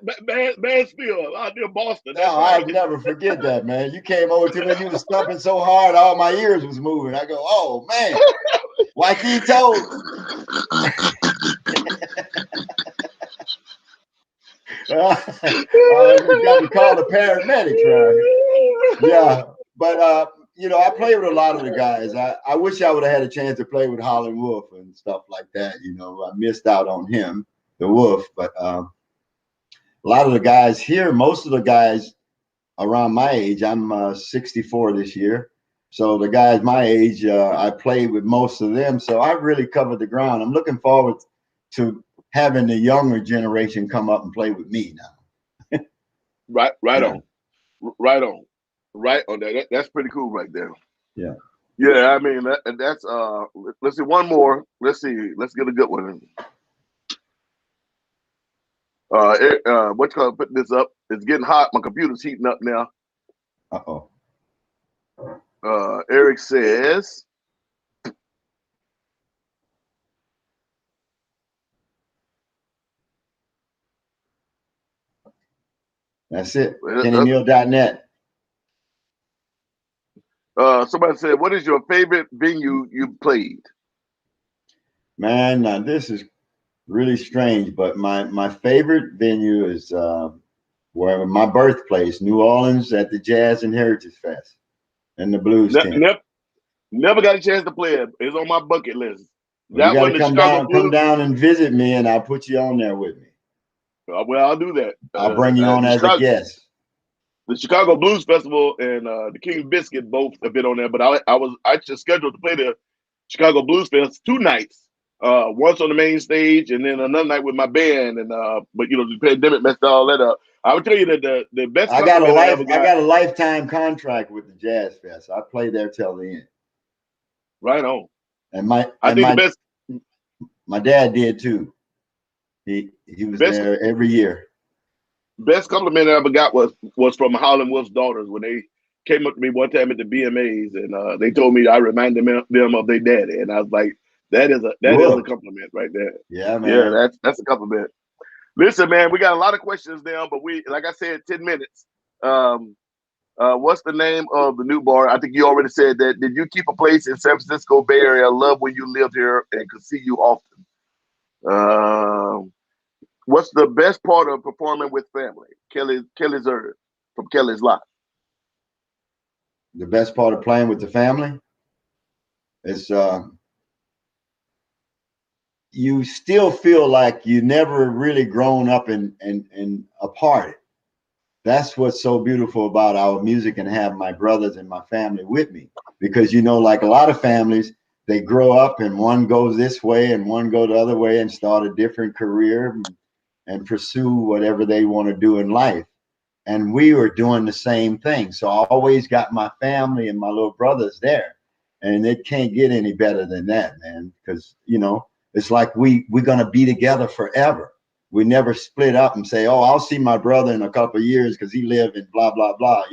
Mansfield out near Boston. No, That's right. I'll never forget that, man. You came over to me, you was stumping so hard, all my ears was moving. I go, oh man, white these toes. We got to call the paramedics around here. Yeah, but I play with a lot of the guys. I wish I would have had a chance to play with Holland Wolf and stuff like that. I missed out on him, the Wolf. But a lot of the guys here, most of the guys around my age, I'm 64 this year. So the guys my age, I played with most of them. So I really covered the ground. I'm looking forward to having the younger generation come up and play with me now. Right Yeah, on, right on, right on. That's pretty cool right there. yeah. Yeah, I mean that's Let's see one more. Let's see. Let's get a good one. What you call putting this up? It's getting hot. My computer's heating up now. Uh-oh. Eric says, That's it. uh, KennyNeal.net. somebody said, what is your favorite venue you played? Man, now this is really strange, but my favorite venue is where my birthplace, New Orleans, at the Jazz and Heritage Fest and the Blues Ne- Tent. ne- Never got a chance to play it. It's on my bucket list. Well, you That got to one, the Chicago come Blues. down and visit me, and I'll put you on there with me. Well, I'll do that. I'll bring you on as a guest. The Chicago Blues Festival and the King's Biscuit both have been on there, but I just scheduled to play the Chicago Blues Fest 2 nights. Once on the main stage and then another night with my band. And but the pandemic messed all that up. I would tell you that the best compliment I ever got. I got a lifetime contract with the Jazz Fest. I play there till the end. Right on. And the best. My dad did too. He was there every year. Best compliment I ever got was from Holland Wolf's daughters when they came up to me one time at the BMAs and they told me I reminded them of their daddy, and I was like, that is a compliment right there. Yeah, man. Yeah, that's a compliment. Listen, man, we got a lot of questions now, but like I said, 10 minutes. What's the name of the new bar? I think you already said that. Did you keep a place in San Francisco Bay Area? I love when you lived here and could see you often. What's the best part of performing with family? Kelly's Earth from Kelly's Lot. The best part of playing with the family is you still feel like you never really grown up and apart. That's what's so beautiful about our music and have my brothers and my family with me. Because like a lot of families, they grow up and one goes this way and one go the other way and start a different career and pursue whatever they want to do in life. And we were doing the same thing. So I always got my family and my little brothers there. And it can't get any better than that, man. Because, it's like we're going to be together forever. We never split up and say, oh, I'll see my brother in a couple of years because he lived in blah, blah, blah.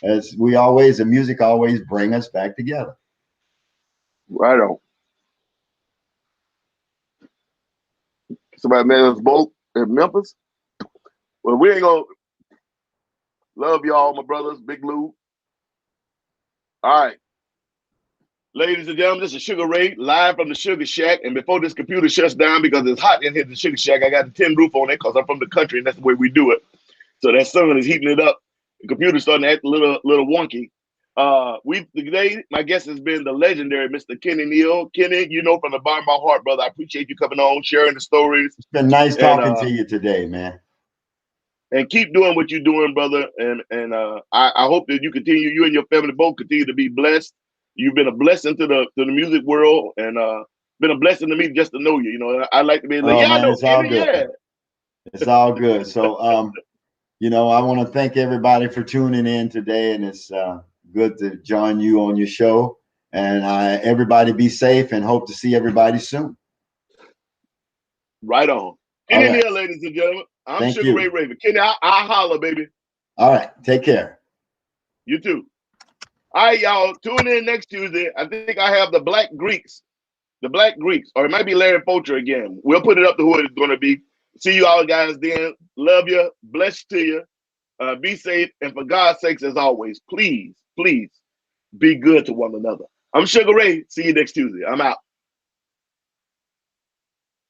As the music always bring us back together. Right on. Somebody made us both in Memphis. Well, we ain't gonna love y'all, my brothers. Big Lou. All right. Ladies and gentlemen, this is Sugar Ray live from the Sugar Shack. And before this computer shuts down because it's hot in here at the Sugar Shack, I got the tin roof on it because I'm from the country and that's the way we do it. So that sun is heating it up. The computer's starting to act a little wonky. Today, my guest has been the legendary Mr. Kenny Neal. Kenny, from the bottom of my heart, brother, I appreciate you coming on, sharing the stories. It's been nice talking to you today, man. And keep doing what you're doing, brother. And I hope that you and your family both continue to be blessed. You've been a blessing to the music world, and been a blessing to me just to know you. I like to be like, I know it's all Kenny, good. yeah. It's all good. So I want to thank everybody for tuning in today, and it's good to join you on your show. And everybody be safe, and hope to see everybody soon. Right on. Kenny Neal, ladies and gentlemen. I'm Thank Sugar you. Ray Raven. Kenny, I'll holler, baby. All right. Take care. You too. All right, y'all. Tune in next Tuesday. I think I have the Black Greeks. The Black Greeks. Or it might be Larry Poacher again. We'll put it up to who it's going to be. See you all guys then. Love you. Bless to you. Be safe. And for God's sakes, as always, please, please be good to one another. I'm Sugar Ray. See you next Tuesday. I'm out.